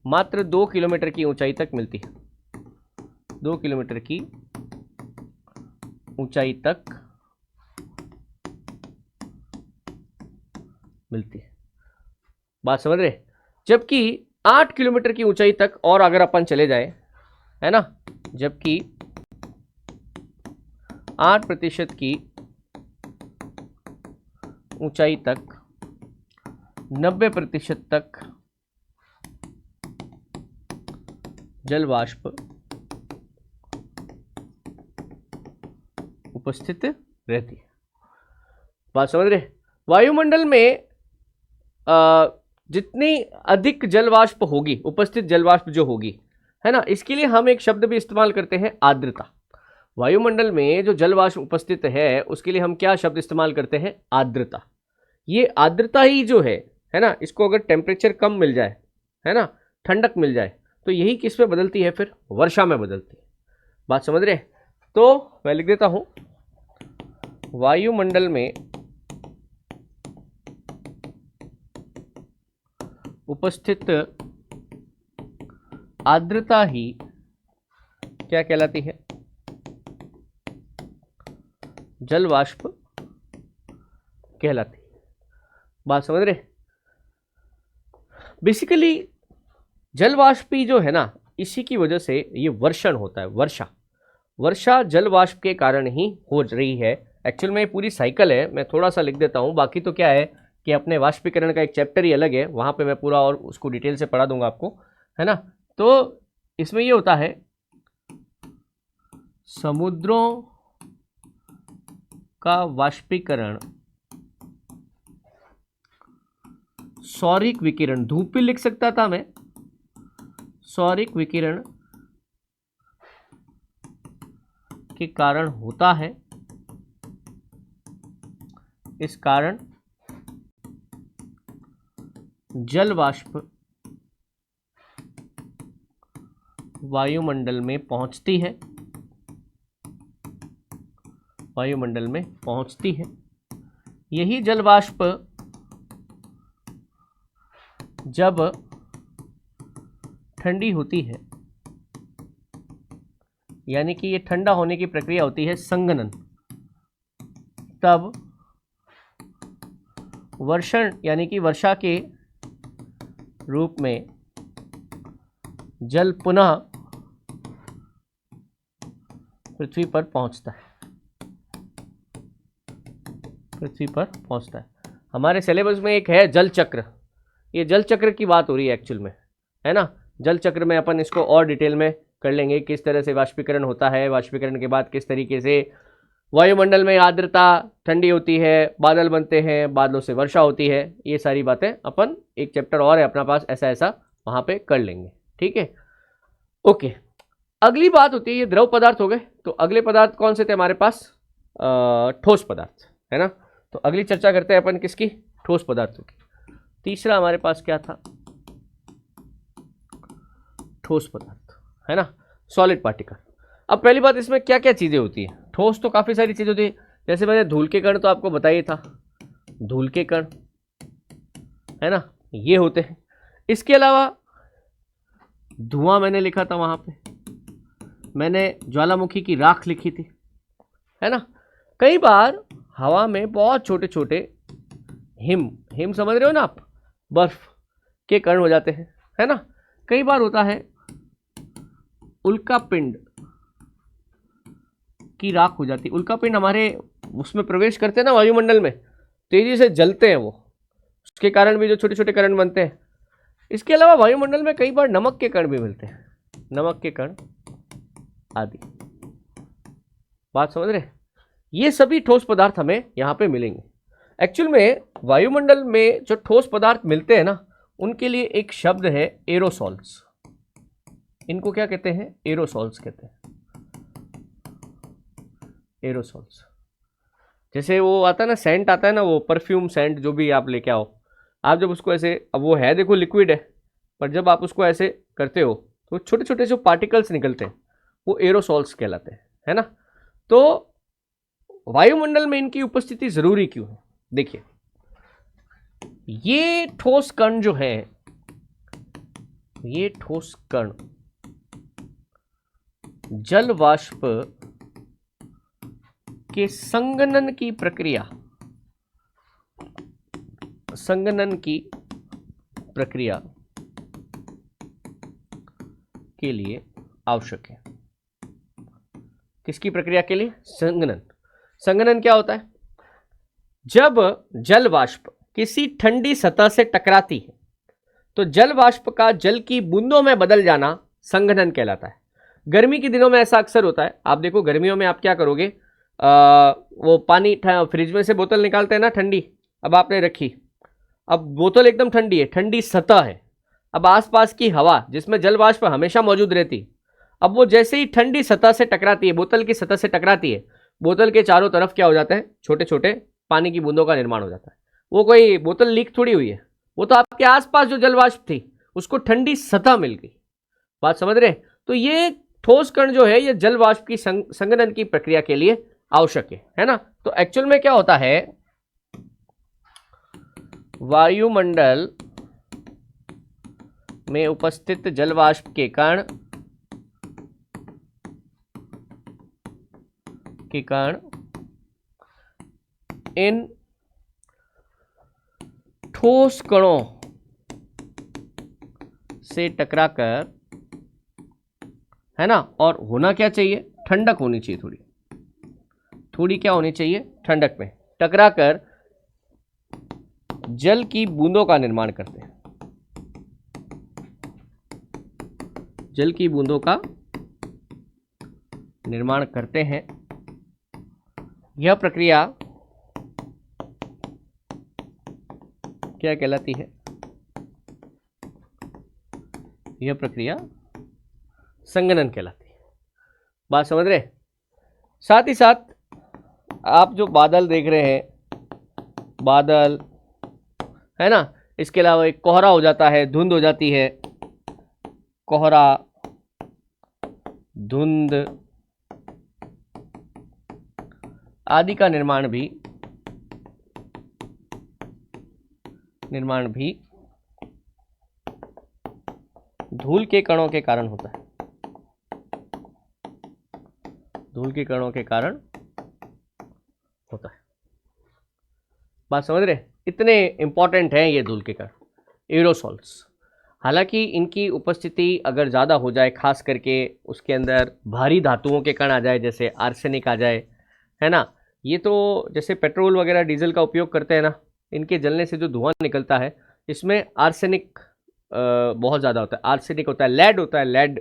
मात्र 2 किलोमीटर की ऊंचाई तक मिलती है। 2 किलोमीटर की ऊंचाई तक मिलती है, बात समझ रहे। जबकि 8 किलोमीटर की ऊंचाई तक और अगर अपन चले जाए, है ना, जबकि 8% की ऊंचाई तक 90% तक जल वाष्प उपस्थित रहती है, बात समझ रहे। वायुमंडल में जितनी अधिक जल वाष्प होगी, उपस्थित जल वाष्प जो होगी, है ना, इसके लिए हम एक शब्द भी इस्तेमाल करते हैं, आर्द्रता। वायुमंडल में जो जल वाष्प उपस्थित है उसके लिए हम क्या शब्द इस्तेमाल करते हैं, आर्द्रता। ये आर्द्रता ही जो है ना, इसको अगर टेम्परेचर कम मिल जाए, है ना, ठंडक मिल जाए, तो यही किस में बदलती है, फिर वर्षा में बदलती है, बात समझ रहे। तो मैं लिख देता हूं, वायुमंडल में उपस्थित आर्द्रता ही क्या कहलाती है, जल वाष्प कहलाती है, बात समझ रहे। बेसिकली जल वाष्प जो है ना, इसी की वजह से ये वर्षण होता है, वर्षा जल वाष्प के कारण ही हो रही है। एक्चुअल में पूरी साइकिल है, मैं थोड़ा सा लिख देता हूँ, बाकी तो क्या है कि अपने वाष्पीकरण का एक चैप्टर ही अलग है, वहाँ पे मैं पूरा और उसको डिटेल से पढ़ा दूंगा आपको, है ना। तो इसमें ये होता है, समुद्रों का वाष्पीकरण सौरिक विकिरण, धूप भी लिख सकता था मैं, सौरिक विकिरण के कारण होता है। इस कारण जल वाष्प वायुमंडल में पहुंचती है, वायुमंडल में पहुंचती है। यही जल वाष्प जब ठंडी होती है, यानी कि ये ठंडा होने की प्रक्रिया होती है संघनन, तब वर्षण यानी कि वर्षा के रूप में जल पुनः पृथ्वी पर पहुंचता है, पृथ्वी पर पहुंचता है। हमारे सिलेबस में एक है जल चक्र, ये जल चक्र की बात हो रही है एक्चुअल में, है ना। जल चक्र में अपन इसको और डिटेल में कर लेंगे, किस तरह से वाष्पीकरण होता है, वाष्पीकरण के बाद किस तरीके से वायुमंडल में आर्द्रता ठंडी होती है, बादल बनते हैं, बादलों से वर्षा होती है, ये सारी बातें अपन एक चैप्टर और है अपना पास, ऐसा ऐसा वहाँ पे कर लेंगे, ठीक है। ओके, अगली बात होती है, ये द्रव पदार्थ हो गए, तो अगले पदार्थ कौन से थे हमारे पास, ठोस पदार्थ, है ना। तो अगली चर्चा करते हैं अपन किसकी, ठोस पदार्थों की। तीसरा हमारे पास क्या था, ठोस पदार्थ, है ना, सॉलिड पार्टिकल। अब पहली बात, इसमें क्या क्या चीज़ें होती हैं, ठोस तो काफ़ी सारी चीज़ें होती है, जैसे मैंने धूल के कण तो आपको बताया था, धूल के कण, है ना, ये होते हैं। इसके अलावा धुआं मैंने लिखा था, वहाँ पे मैंने ज्वालामुखी की राख लिखी थी, है ना। कई बार हवा में बहुत छोटे छोटे हिम हिम समझ रहे हो ना आप, बर्फ के कण हो जाते हैं, है ना। कई बार होता है उल्का पिंड की राख हो जाती है। उल्का पिंड हमारे उसमें प्रवेश करते हैं ना वायुमंडल में, तेजी से जलते हैं वो, उसके कारण भी जो छोटे छोटे कण बनते हैं। इसके अलावा वायुमंडल में कई बार नमक के कण भी मिलते हैं, नमक के कण आदि। बात समझ रहे। ये सभी ठोस पदार्थ हमें यहां पे मिलेंगे। एक्चुअल में वायुमंडल में जो ठोस पदार्थ मिलते हैं ना, उनके लिए एक शब्द है एरोसॉल्स। इनको क्या कहते हैं? एरोसॉल्स कहते हैं, एरोसॉल्स। जैसे वो आता है ना, सेंट आता है ना, वो परफ्यूम सेंट जो भी आप लेके आओ, आप जब उसको ऐसे, अब वो है देखो लिक्विड है, पर जब आप उसको ऐसे करते हो तो छोटे छोटे जो पार्टिकल्स निकलते हैं वो एरोसॉल्स कहलाते हैं, है ना। तो वायुमंडल में इनकी उपस्थिति जरूरी क्यों है? देखिए, ये ठोस कण जो है, ये ठोस कण जल वाष्प के संघनन की प्रक्रिया, संघनन की प्रक्रिया के लिए आवश्यक है। किसकी प्रक्रिया के लिए? संघनन। संघनन क्या होता है? जब जल वाष्प किसी ठंडी सतह से टकराती है तो जल वाष्प का जल की बूंदों में बदल जाना संघनन कहलाता है। गर्मी के दिनों में ऐसा अक्सर होता है। आप देखो गर्मियों में आप क्या करोगे, वो पानी फ्रिज में से बोतल निकालते हैं ना ठंडी, अब आपने रखी, अब बोतल एकदम ठंडी है, ठंडी सतह है, अब आसपास की हवा जिसमें जल वाष्प हमेशा मौजूद रहती, अब वो जैसे ही ठंडी सतह से टकराती है, बोतल की सतह से टकराती है, बोतल के चारों तरफ क्या हो जाता है? छोटे छोटे पानी की बूंदों का निर्माण हो जाता है। वो कोई बोतल लीक थोड़ी हुई है, वो तो आपके आसपास जो जल वाष्प थी उसको ठंडी सतह मिल गई। बात समझ रहे? तो ये ठोस कण जो है ये जल वाष्प की संघनन की प्रक्रिया के लिए आवश्यक है ना। तो एक्चुअल में क्या होता है, वायुमंडल में उपस्थित जल वाष्प के कण इन ठोस कणों से टकराकर, है ना, और होना क्या चाहिए? ठंडक होनी चाहिए, थोड़ी थोड़ी क्या होनी चाहिए? ठंडक में टकराकर जल की बूंदों का निर्माण करते हैं, जल की बूंदों का निर्माण करते हैं। यह प्रक्रिया क्या कहलाती है? यह प्रक्रिया संघनन कहलाती है। बात समझ रहे? साथ ही साथ आप जो बादल देख रहे हैं, बादल, है ना, इसके अलावा एक कोहरा हो जाता है, धुंध हो जाती है, कोहरा, धुंध आदि का निर्माण भी धूल के कणों के कारण होता है, धूल के कणों के कारण होता है। बात समझ रहे? इतने इंपॉर्टेंट हैं ये धूल के कण, एरोसॉल्स। हालांकि इनकी उपस्थिति अगर ज़्यादा हो जाए, खास करके उसके अंदर भारी धातुओं के कण आ जाए, जैसे आर्सेनिक आ जाए, है ना, ये तो जैसे पेट्रोल वगैरह डीजल का उपयोग करते हैं ना, इनके जलने से जो धुआं निकलता है इसमें आर्सेनिक बहुत ज़्यादा होता है, आर्सेनिक होता है, लेड होता है, लेड।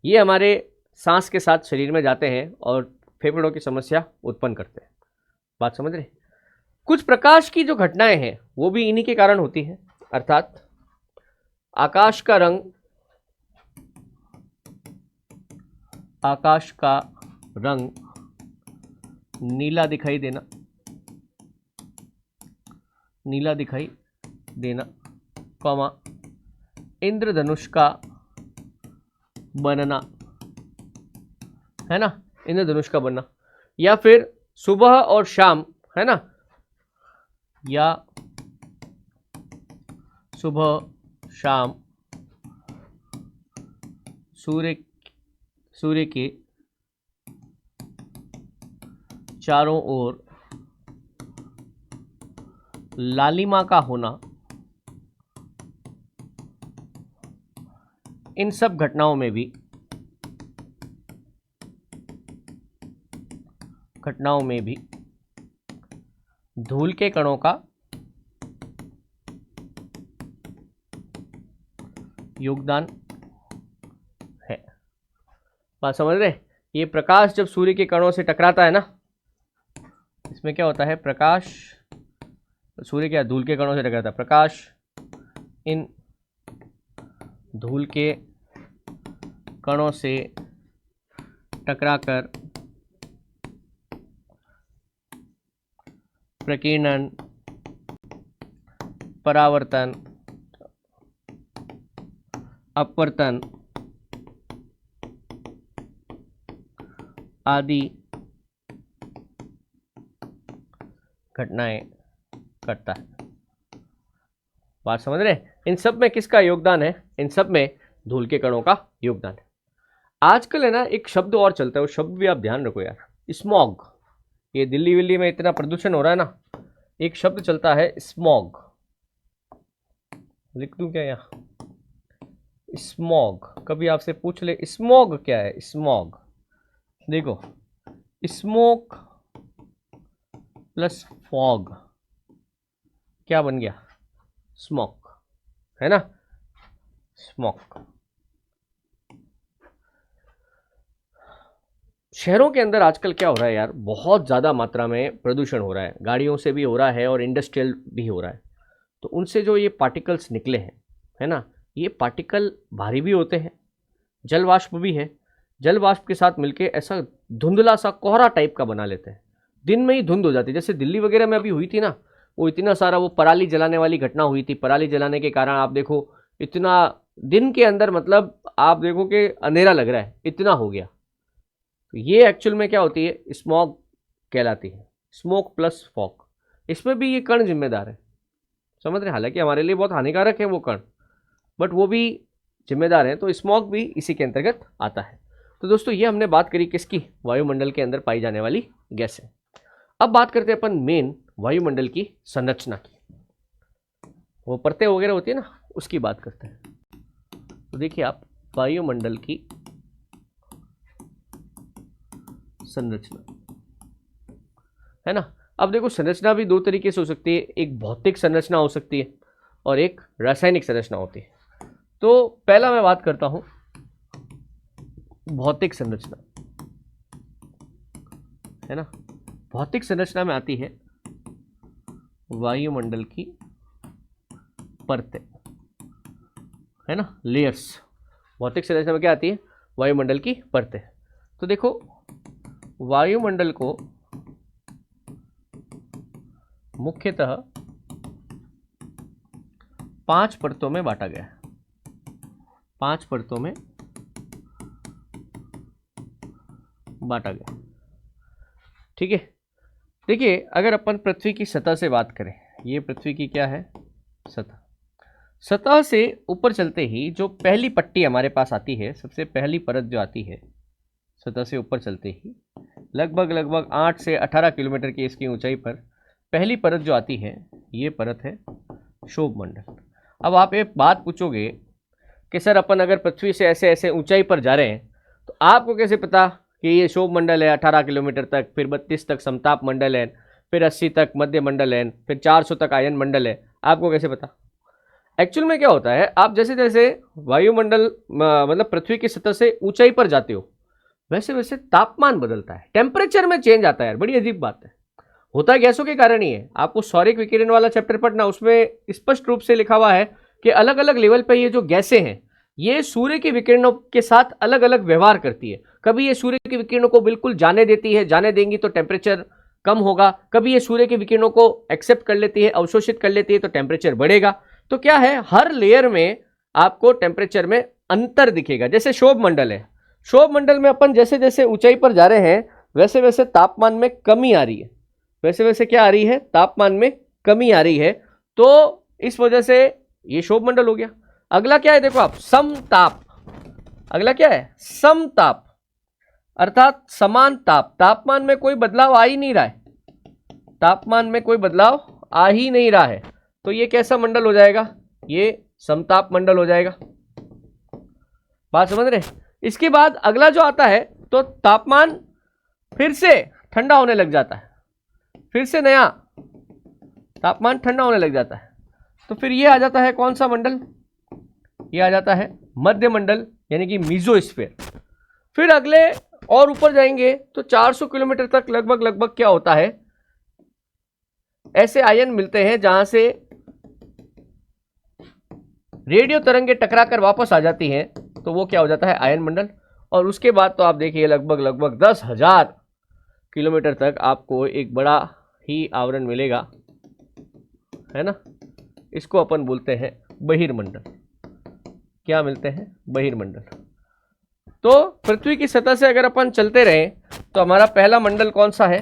ये हमारे सांस के साथ शरीर में जाते हैं और फेफड़ों की समस्या उत्पन्न करते हैं। बात समझ रहे? कुछ प्रकाश की जो घटनाएं हैं वो भी इन्हीं के कारण होती हैं, अर्थात आकाश का रंग नीला दिखाई देना, नीला दिखाई देना, कॉमा, इंद्रधनुष का बनना, है ना, इंद्रधनुष का बनना, या फिर सुबह और शाम, है ना, या सुबह शाम सूर्य के चारों ओर लालिमा का होना इन सब घटनाओं में भी धूल के कणों का योगदान है। बात समझ रहे? ये प्रकाश जब सूर्य के कणों से टकराता है ना, इसमें क्या होता है, प्रकाश सूर्य क्या धूल के कणों से टकराता है, प्रकाश इन धूल के कणों से टकराकर प्रकीर्णन, परावर्तन, अपवर्तन आदि घटनाएं करता है। बात समझ रहे? इन सब में किसका योगदान है? इन सब में धूल के कणों का योगदान है। आजकल है ना एक शब्द और चलता है, वो शब्द भी आप ध्यान रखो यार, स्मॉग। ये दिल्ली विल्ली में इतना प्रदूषण हो रहा है ना, एक शब्द चलता है स्मॉग। लिख दूं क्या यहाँ? स्मॉग। कभी आपसे पूछ ले स्मॉग क्या है? स्मॉग देखो, स्मोक प्लस फॉग क्या बन गया? स्मोक, है ना? स्मोक। शहरों के अंदर आजकल क्या हो रहा है यार, बहुत ज़्यादा मात्रा में प्रदूषण हो रहा है, गाड़ियों से भी हो रहा है और इंडस्ट्रियल भी हो रहा है। तो उनसे जो ये पार्टिकल्स निकले हैं, है ना, ये पार्टिकल भारी भी होते हैं, जल वाष्प भी है, जल वाष्प के साथ मिलके ऐसा धुंधला सा कोहरा टाइप का बना लेते हैं, दिन में ही धुंध हो जाती है। जैसे दिल्ली वगैरह में अभी हुई थी ना, वो इतना सारा वो पराली जलाने वाली घटना हुई थी, पराली जलाने के कारण आप देखो इतना दिन के अंदर, मतलब आप देखो कि अंधेरा लग रहा है, इतना हो गया। तो ये एक्चुअल में क्या होती है? स्मॉग कहलाती है, स्मोक प्लस फॉग। इसमें भी ये कण जिम्मेदार है, समझ रहे? हालांकि हमारे लिए बहुत हानिकारक है वो कण, बट वो भी जिम्मेदार है। तो स्मॉग भी इसी के अंतर्गत आता है। तो दोस्तों ये हमने बात करी किसकी? वायुमंडल के अंदर पाई जाने वाली गैसें। अब बात करते हैं अपन मेन वायुमंडल की संरचना की, वो परतें वगैरह होती है ना, उसकी बात करते हैं। तो देखिए आप, वायुमंडल की संरचना, है ना। अब देखो संरचना भी दो तरीके से हो सकती है, एक भौतिक संरचना हो सकती है और एक रासायनिक संरचना होती है। तो पहला मैं बात करता हूं भौतिक संरचना, है ना। भौतिक संरचना में आती है वायुमंडल की परतें, है ना, लेयर्स। भौतिक संरचना में क्या आती है? वायुमंडल की परतें। तो देखो वायुमंडल को मुख्यतः 5 परतों में बांटा गया है, 5 परतों में बांटा गया, ठीक है। देखिए अगर अपन पृथ्वी की सतह से बात करें, ये पृथ्वी की क्या है? सतह। सतह से ऊपर चलते ही जो पहली पट्टी हमारे पास आती है, सबसे पहली परत जो आती है सतह से ऊपर चलते ही, लगभग 8 से 18 किलोमीटर की इसकी ऊंचाई पर पहली परत जो आती है, ये परत है क्षोभ मंडल। अब आप एक बात पूछोगे कि सर अपन अगर पृथ्वी से ऐसे ऐसे ऊंचाई पर जा रहे हैं तो आपको कैसे पता कि ये क्षोभ मंडल है 18 किलोमीटर तक, फिर 32 तक समताप मंडल है, फिर 80 तक मध्य मंडल है, फिर 400 तक आयन मंडल है, आपको कैसे पता? एक्चुअल में क्या होता है, आप जैसे जैसे वायुमंडल मतलब पृथ्वी की सतह से ऊंचाई पर जाते हो, वैसे वैसे तापमान बदलता है, टेम्परेचर में चेंज आता है यार, बड़ी अजीब बात है। होता है गैसों के कारण ही है। आपको सौरिक विकिरण वाला चैप्टर पढ़ना, उसमें स्पष्ट रूप से लिखा हुआ है कि अलग अलग लेवल पर ये जो गैसें हैं, ये सूर्य के विकिरणों के साथ अलग अलग व्यवहार करती है। कभी ये सूर्य के विकिरणों को बिल्कुल जाने देती है, जाने देंगी तो टेम्परेचर कम होगा, कभी ये सूर्य के विकिरणों को एक्सेप्ट कर लेती है, अवशोषित कर लेती है, तो टेम्परेचर बढ़ेगा। तो क्या है, हर लेयर में आपको टेम्परेचर में अंतर दिखेगा। जैसे क्षोभ मंडल है, क्षोभ मंडल में अपन जैसे जैसे ऊंचाई पर जा रहे हैं वैसे वैसे तापमान में कमी आ रही है, वैसे वैसे क्या आ रही है? तापमान में कमी आ रही है। तो इस वजह से ये क्षोभ मंडल हो गया। अगला क्या है देखो आप, समताप। अगला क्या है? समताप। अर्थात समान तापमान में कोई बदलाव आ ही नहीं रहा है, तापमान में कोई बदलाव आ ही नहीं रहा है, तो ये कैसा मंडल हो जाएगा, ये समताप मंडल हो जाएगा। बात समझ रहे? इसके बाद अगला जो आता है तो तापमान फिर से ठंडा होने लग जाता है, फिर से नया तापमान ठंडा होने लग जाता है, तो फिर ये आ जाता है कौन सा मंडल, ये आ जाता है मध्य मंडल यानी कि मीजोस्फीयर। फिर अगले और ऊपर जाएंगे तो 400 किलोमीटर तक लगभग क्या होता है, ऐसे आयन मिलते हैं जहां से रेडियो तरंगे टकराकर वापस आ जाती हैं, तो वो क्या हो जाता है, आयन मंडल। और उसके बाद तो आप देखिए लगभग 10,000 किलोमीटर तक आपको एक बड़ा ही आवरण मिलेगा, है ना, इसको अपन बोलते हैं बहिर्मंडल। क्या मिलते हैं, बहिर्मंडल। तो पृथ्वी की सतह से अगर अपन चलते रहें तो हमारा पहला मंडल कौन सा है,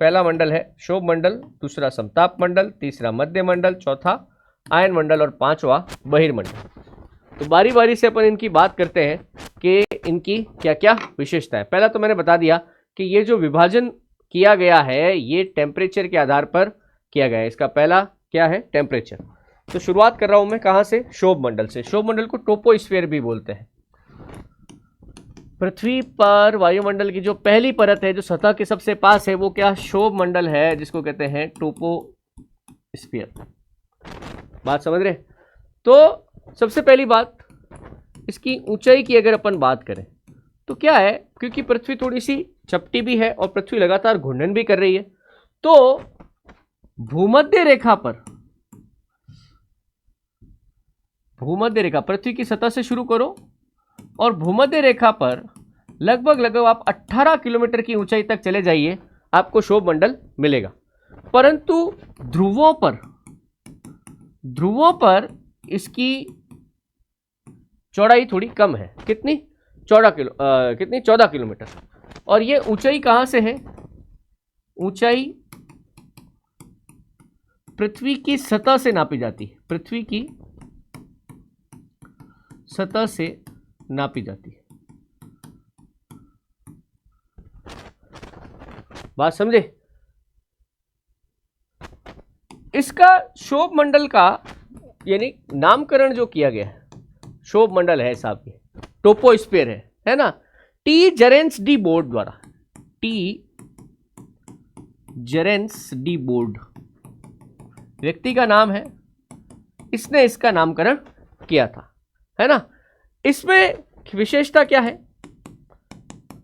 पहला मंडल है क्षोभ मंडल, दूसरा समताप मंडल, तीसरा मध्य मंडल, चौथा आयन मंडल और पांचवा बहिर्मंडल। तो बारी बारी से अपन इनकी बात करते हैं कि इनकी क्या क्या विशेषता है। पहला तो मैंने बता दिया कि ये जो विभाजन किया गया है ये टेम्परेचर के आधार पर किया गया है। इसका पहला क्या है, टेम्परेचर। तो शुरुआत कर रहा हूं मैं कहां से, क्षोभ मंडल से। क्षोभ मंडल को टोपोस्फीयर भी बोलते हैं। पृथ्वी पर वायुमंडल की जो पहली परत है जो सतह के सबसे पास है वो क्या, क्षोभ मंडल है, जिसको कहते हैं टोपोस्फीयर। बात समझ रहे? तो सबसे पहली बात, इसकी ऊंचाई की अगर अपन बात करें तो क्या है, क्योंकि पृथ्वी थोड़ी सी चपटी भी है और पृथ्वी लगातार घूर्णन भी कर रही है, तो भूमध्य रेखा पर, भूमध्य रेखा पृथ्वी की सतह से शुरू करो और भूमध्य रेखा पर लगभग आप 18 किलोमीटर की ऊंचाई तक चले जाइए, आपको क्षोभ मंडल मिलेगा। परंतु ध्रुवों पर इसकी चौड़ाई थोड़ी कम है। कितनी, 14 किलोमीटर। और ये ऊंचाई कहां से है, ऊंचाई पृथ्वी की सतह से नापी जाती है, पृथ्वी की सतह से नापी जाती है। बात समझे? इसका क्षोभ मंडल का यानी नामकरण जो किया गया है, क्षोभ मंडल है साहब, ये टोपोस्फीयर है ना, टी जेरेंस डी बोर्ड द्वारा, टी जेरेंस डी बोर्ड व्यक्ति का नाम है, इसने इसका नामकरण किया था, है ना। इसमें विशेषता क्या है,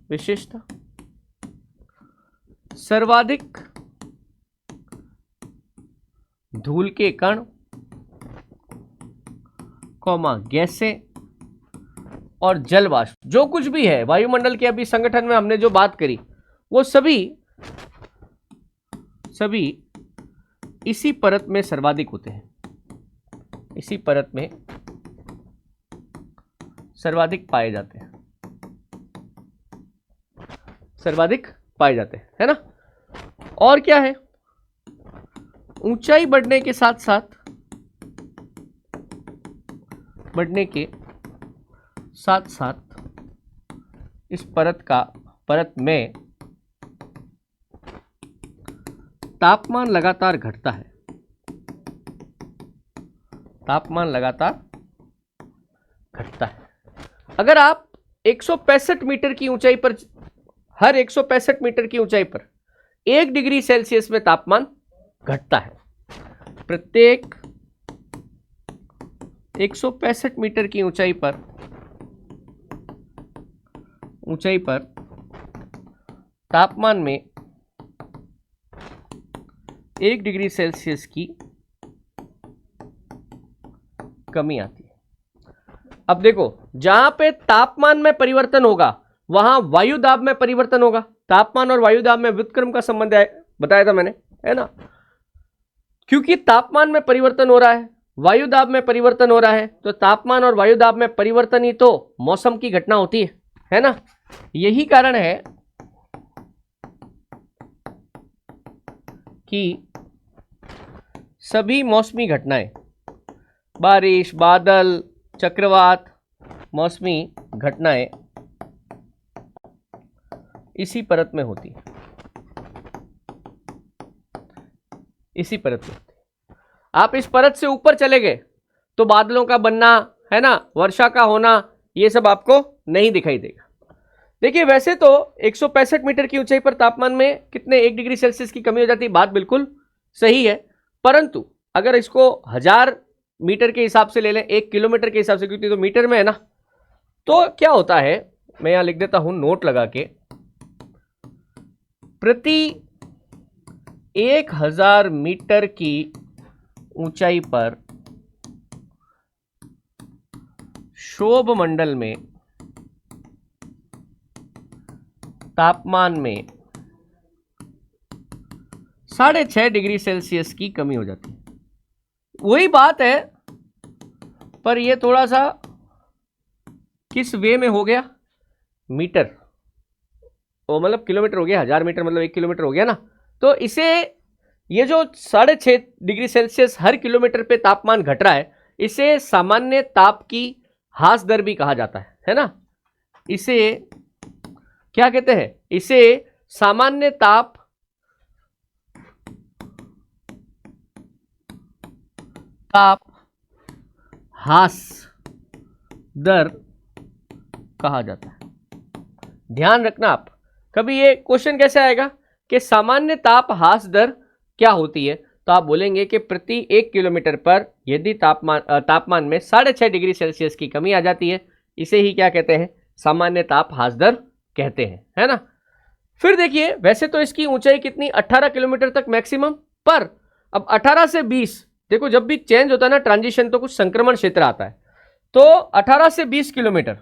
विशेषता सर्वाधिक धूल के कण, गैसें और जल वाष्प, जो कुछ भी है वायुमंडल के अभी संगठन में हमने जो बात करी, वो सभी इसी परत में सर्वाधिक होते हैं, इसी परत में सर्वाधिक पाए जाते हैं, सर्वाधिक पाए जाते हैं, है ना। और क्या है, ऊंचाई बढ़ने के साथ साथ इस परत में तापमान लगातार घटता है, तापमान लगातार घटता है। अगर आप 165 मीटर की ऊंचाई पर, हर 165 मीटर की ऊंचाई पर 1 डिग्री सेल्सियस में तापमान घटता है, प्रत्येक 165 मीटर की ऊंचाई पर तापमान में 1 डिग्री सेल्सियस की कमी आती है। अब देखो, जहां पे तापमान में परिवर्तन होगा वहां वायु दाब में परिवर्तन होगा। तापमान और वायु दाब में व्युत्क्रम का संबंध है, बताया था मैंने, है ना। क्योंकि तापमान में परिवर्तन हो रहा है, वायु दाब में परिवर्तन हो रहा है, तो तापमान और वायु दाब में परिवर्तन ही तो मौसम की घटना होती है ना। यही कारण है कि सभी मौसमी घटनाएं, बारिश, बादल, चक्रवात, मौसमी घटनाएं इसी परत में होती है, इसी परत में होती है। आप इस परत से ऊपर चले गए तो बादलों का बनना, है ना, वर्षा का होना, ये सब आपको नहीं दिखाई देगा। देखिए वैसे तो 165 मीटर की ऊंचाई पर तापमान में कितने 1 डिग्री सेल्सियस की कमी हो जाती है, बात बिल्कुल सही है। परंतु अगर इसको 1000 मीटर के हिसाब से ले लें, 1 किलोमीटर के हिसाब से, क्योंकि तो मीटर में है ना, तो क्या होता है, मैं यहां लिख देता हूं नोट लगा के, प्रति 1000 मीटर की ऊंचाई पर क्षोभ मंडल में तापमान में 6.5 डिग्री सेल्सियस की कमी हो जाती है। वही बात है, पर ये थोड़ा सा किस वे में हो गया, मीटर, वो मतलब किलोमीटर हो गया, 1000 मीटर मतलब 1 किलोमीटर हो गया ना। तो इसे, ये जो 6.5 डिग्री सेल्सियस हर किलोमीटर पे तापमान घट रहा है, इसे सामान्य ताप की ह्रास दर भी कहा जाता है ना। इसे क्या कहते हैं, इसे सामान्य ताप ह्रास दर कहा जाता है। ध्यान रखना आप, कभी ये क्वेश्चन कैसे आएगा कि सामान्य ताप ह्रास दर क्या होती है, तो आप बोलेंगे कि प्रति 1 किलोमीटर पर यदि तापमान में 6.5 डिग्री सेल्सियस की कमी आ जाती है, इसे ही क्या कहते हैं, सामान्य ताप ह्रास दर कहते हैं, है ना। फिर देखिए वैसे तो इसकी ऊंचाई कितनी, 18 किलोमीटर तक मैक्सिमम, पर अब 18 से 20, देखो जब भी चेंज होता है ना ट्रांजिशन, तो कुछ संक्रमण क्षेत्र आता है। तो 18 से 20 किलोमीटर,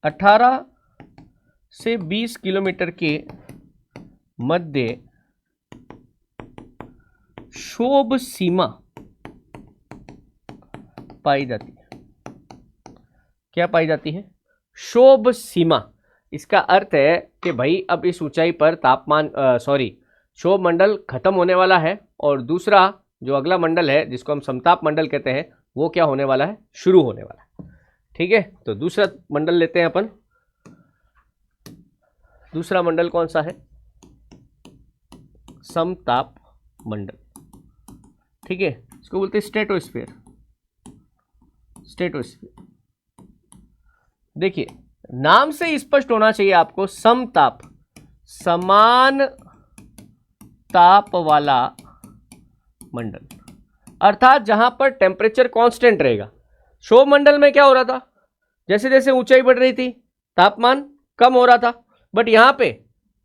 18 से 20 किलोमीटर के मध्य क्षोभ सीमा पाई जाती है। क्या पाई जाती है, क्षोभ सीमा। इसका अर्थ है कि भाई अब इस ऊंचाई पर तापमान क्षोभ मंडल खत्म होने वाला है, और दूसरा जो अगला मंडल है जिसको हम समताप मंडल कहते हैं, वो क्या होने वाला है, शुरू होने वाला है। ठीक है, तो दूसरा मंडल लेते हैं अपन। दूसरा मंडल कौन सा है, समताप मंडल। ठीक है, इसको बोलते हैं स्ट्रेटोस्फीयर। स्ट्रेटोस्फीयर, देखिए नाम से स्पष्ट होना चाहिए आपको, समताप, समान ताप वाला मंडल, अर्थात जहां पर टेम्परेचर कांस्टेंट रहेगा। क्षोभ मंडल में क्या हो रहा था, जैसे जैसे ऊंचाई बढ़ रही थी तापमान कम हो रहा था, बट यहां पे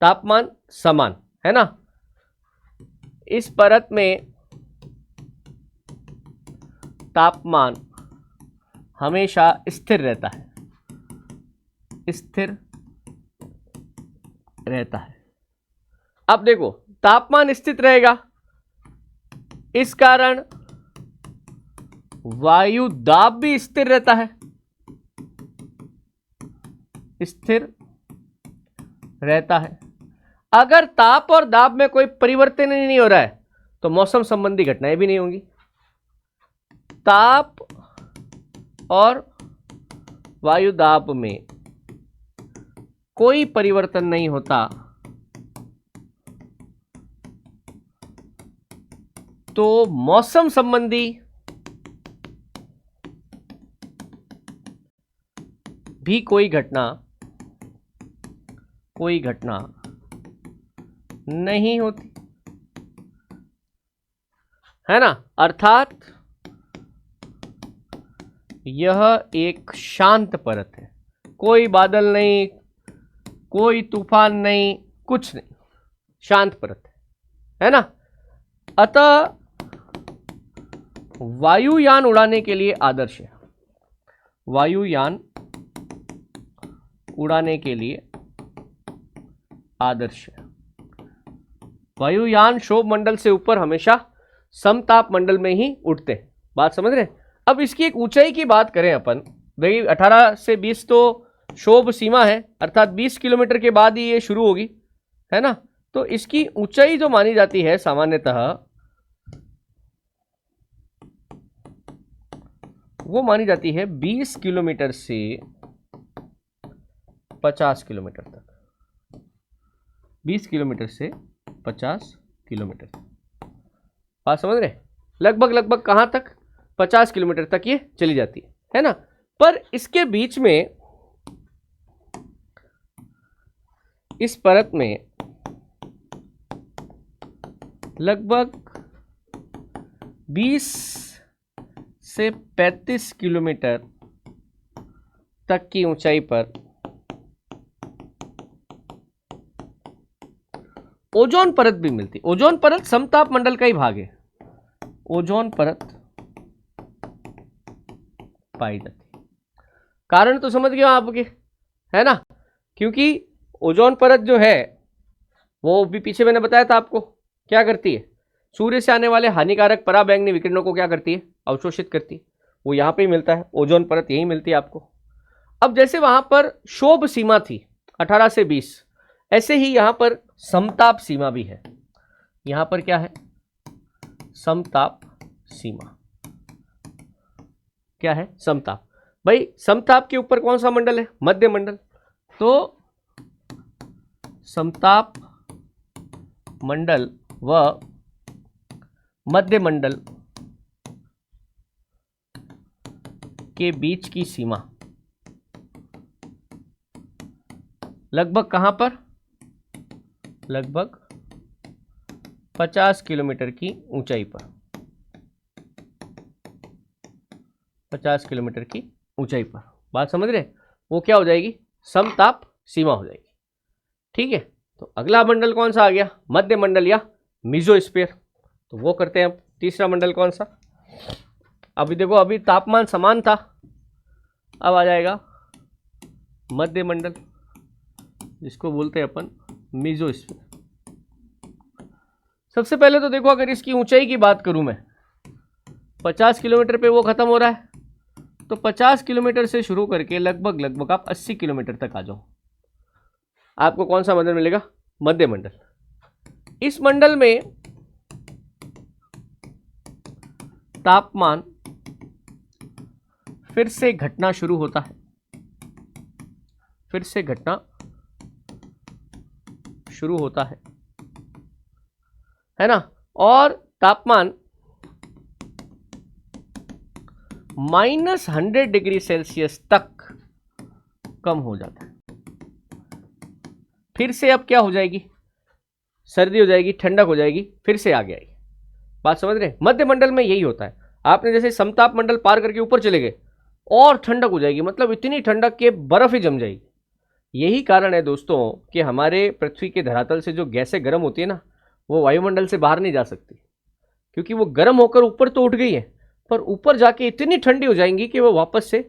तापमान समान है ना। इस परत में तापमान हमेशा स्थिर रहता है, स्थिर रहता है। अब देखो तापमान स्थिर रहेगा, इस कारण वायु दाब भी स्थिर रहता है, स्थिर रहता है। अगर ताप और दाब में कोई परिवर्तन ही नहीं हो रहा है तो मौसम संबंधी घटनाएं भी नहीं होंगी। ताप और वायु दाब में कोई परिवर्तन नहीं होता तो मौसम संबंधी भी कोई घटना नहीं होती, है ना। अर्थात यह एक शांत परत है, कोई बादल नहीं, कोई तूफान नहीं, कुछ नहीं, शांत परत है ना। अतः वायुयान उड़ाने के लिए आदर्श है, वायुयान उड़ाने के लिए आदर्श है। वायुयान क्षोभ मंडल से ऊपर हमेशा समताप मंडल में ही उड़ते हैं, बात समझ रहे हैं। अब इसकी एक ऊंचाई की बात करें अपन, देखिए 18 से 20 तो क्षोभ सीमा है, अर्थात 20 किलोमीटर के बाद ही ये शुरू होगी, है ना। तो इसकी ऊंचाई जो मानी जाती है सामान्यतः वो मानी जाती है 20 किलोमीटर से 50 किलोमीटर तक। 20 किलोमीटर से 50 किलोमीटर तक। बात समझ रहे? लगभग लगभग कहां तक? 50 किलोमीटर तक ये चली जाती है ना। पर इसके बीच में, इस परत में लगभग 20 से 35 किलोमीटर तक की ऊंचाई पर ओजोन परत भी मिलती। ओजोन परत समताप मंडल का ही भाग है। ओजोन परत पाई जाती। कारण तो समझ गए आपके, है ना, क्योंकि ओजोन परत जो है वो भी पीछे मैंने बताया था आपको क्या करती है, सूर्य से आने वाले हानिकारक पराबैंगनी विकिरणों को क्या करती है? अवशोषित करती है। वो यहां पे ही मिलता है, ओजोन परत यही मिलती है आपको। अब जैसे वहां पर शोभ सीमा थी 18 से 20, ऐसे ही यहां पर समताप सीमा भी है। यहां पर क्या है? समताप सीमा। क्या है? समताप। भाई समताप के ऊपर कौन सा मंडल है? मध्य मंडल। तो समताप मंडल व मध्य मंडल के बीच की सीमा लगभग कहां पर? लगभग 50 किलोमीटर की ऊंचाई पर। 50 किलोमीटर की ऊंचाई पर। बात समझ रहे? वो क्या हो जाएगी? समताप सीमा हो जाएगी। ठीक है। तो अगला मंडल कौन सा आ गया? मध्य मंडल या मीजोस्फीयर। तो वो करते हैं। तीसरा मंडल कौन सा? अभी देखो, अभी तापमान समान था, अब आ जाएगा मध्य मंडल, जिसको बोलते हैं अपन मीजोस्फीयर। सबसे पहले तो देखो, अगर इसकी ऊंचाई की बात करूं मैं, 50 किलोमीटर पे वो खत्म हो रहा है, तो 50 किलोमीटर से शुरू करके लगभग लगभग आप 80 किलोमीटर तक आ जाओ, आपको कौन सा मंडल मिलेगा? मध्य मंडल। इस मंडल में तापमान फिर से घटना शुरू होता है। फिर से घटना शुरू होता है ना। और तापमान -100 डिग्री सेल्सियस तक कम हो जाता है। फिर से अब क्या हो जाएगी? सर्दी हो जाएगी, ठंडक हो जाएगी, फिर से आगे आएगी। बात समझ रहे हैं? मध्य मंडल में यही होता है। आपने जैसे समताप मंडल पार करके ऊपर चले गए और ठंडक हो जाएगी, मतलब इतनी ठंडक के बर्फ ही जम जाएगी। यही कारण है दोस्तों कि हमारे पृथ्वी के धरातल से जो गैसें गर्म होती है ना, वो वायुमंडल से बाहर नहीं जा सकती, क्योंकि वो गर्म होकर ऊपर तो उठ गई है, पर ऊपर जाके इतनी ठंडी हो जाएंगी कि वो वापस से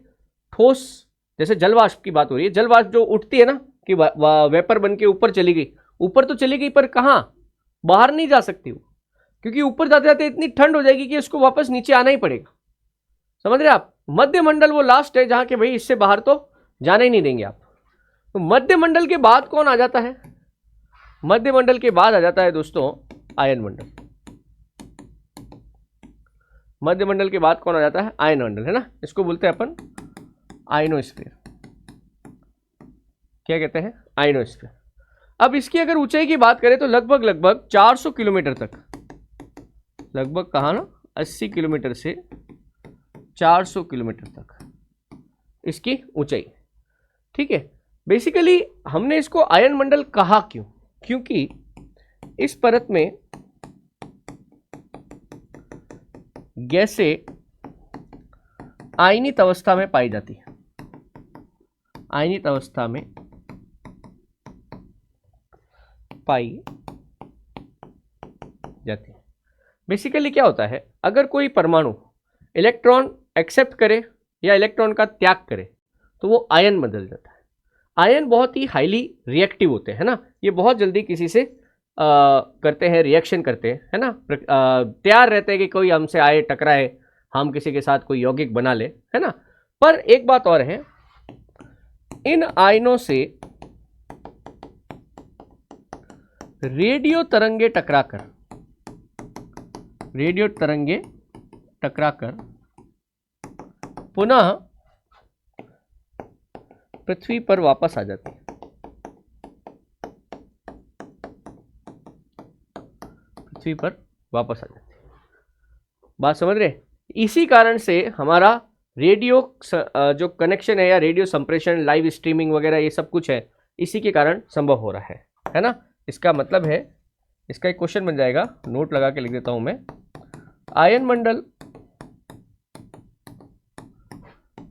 ठोस, जैसे जलवाष्प की बात हो रही है, जलवाष्प जो उठती है ना कि वेपर बन के ऊपर चली गई, ऊपर तो चली गई पर कहाँ? बाहर नहीं जा सकती वो, क्योंकि ऊपर जाते जाते इतनी ठंड हो जाएगी कि उसको वापस नीचे आना ही पड़ेगा। समझ रहे आप? मध्य मंडल वो लास्ट है जहां के भाई इससे बाहर तो जाना ही नहीं देंगे आप। तो मध्य मंडल के बाद कौन आ जाता है? मध्य मंडल के बाद आ जाता है दोस्तों आयन मंडल। मध्य मंडल के बाद कौन आ जाता है? आयन मंडल, है ना। इसको बोलते हैं अपन आयनोस्फीयर। क्या कहते हैं? आयनोस्फीयर। अब इसकी अगर ऊंचाई की बात करें तो लगभग लगभग 400 किलोमीटर तक, लगभग कहा ना 80 किलोमीटर से 400 किलोमीटर तक इसकी ऊंचाई। ठीक है। बेसिकली हमने इसको आयन मंडल कहा क्यों? क्योंकि इस परत में गैसें आयनित अवस्था में पाई जाती है। आयनित अवस्था में पाई जाती है। बेसिकली क्या होता है, अगर कोई परमाणु इलेक्ट्रॉन एक्सेप्ट करे या इलेक्ट्रॉन का त्याग करे तो वो आयन बदल जाता है। आयन बहुत ही हाईली रिएक्टिव होते हैं, है ना। ये बहुत जल्दी किसी से करते हैं, रिएक्शन करते हैं, है ना। तैयार रहते हैं कि कोई हमसे आए, टकराए, हम किसी के साथ कोई यौगिक बना ले, है ना। पर एक बात और है, इन आयनों से रेडियो तरंगे टकराकर पुनः पृथ्वी पर वापस आ जाती है। पृथ्वी पर वापस आ जाती है। बात समझ रहे? इसी कारण से हमारा रेडियो जो कनेक्शन है या रेडियो संप्रेषण, लाइव स्ट्रीमिंग वगैरह ये सब कुछ है, इसी के कारण संभव हो रहा है ना। इसका मतलब है, इसका एक क्वेश्चन बन जाएगा, नोट लगा के लिख देता हूं मैं। आयन मंडल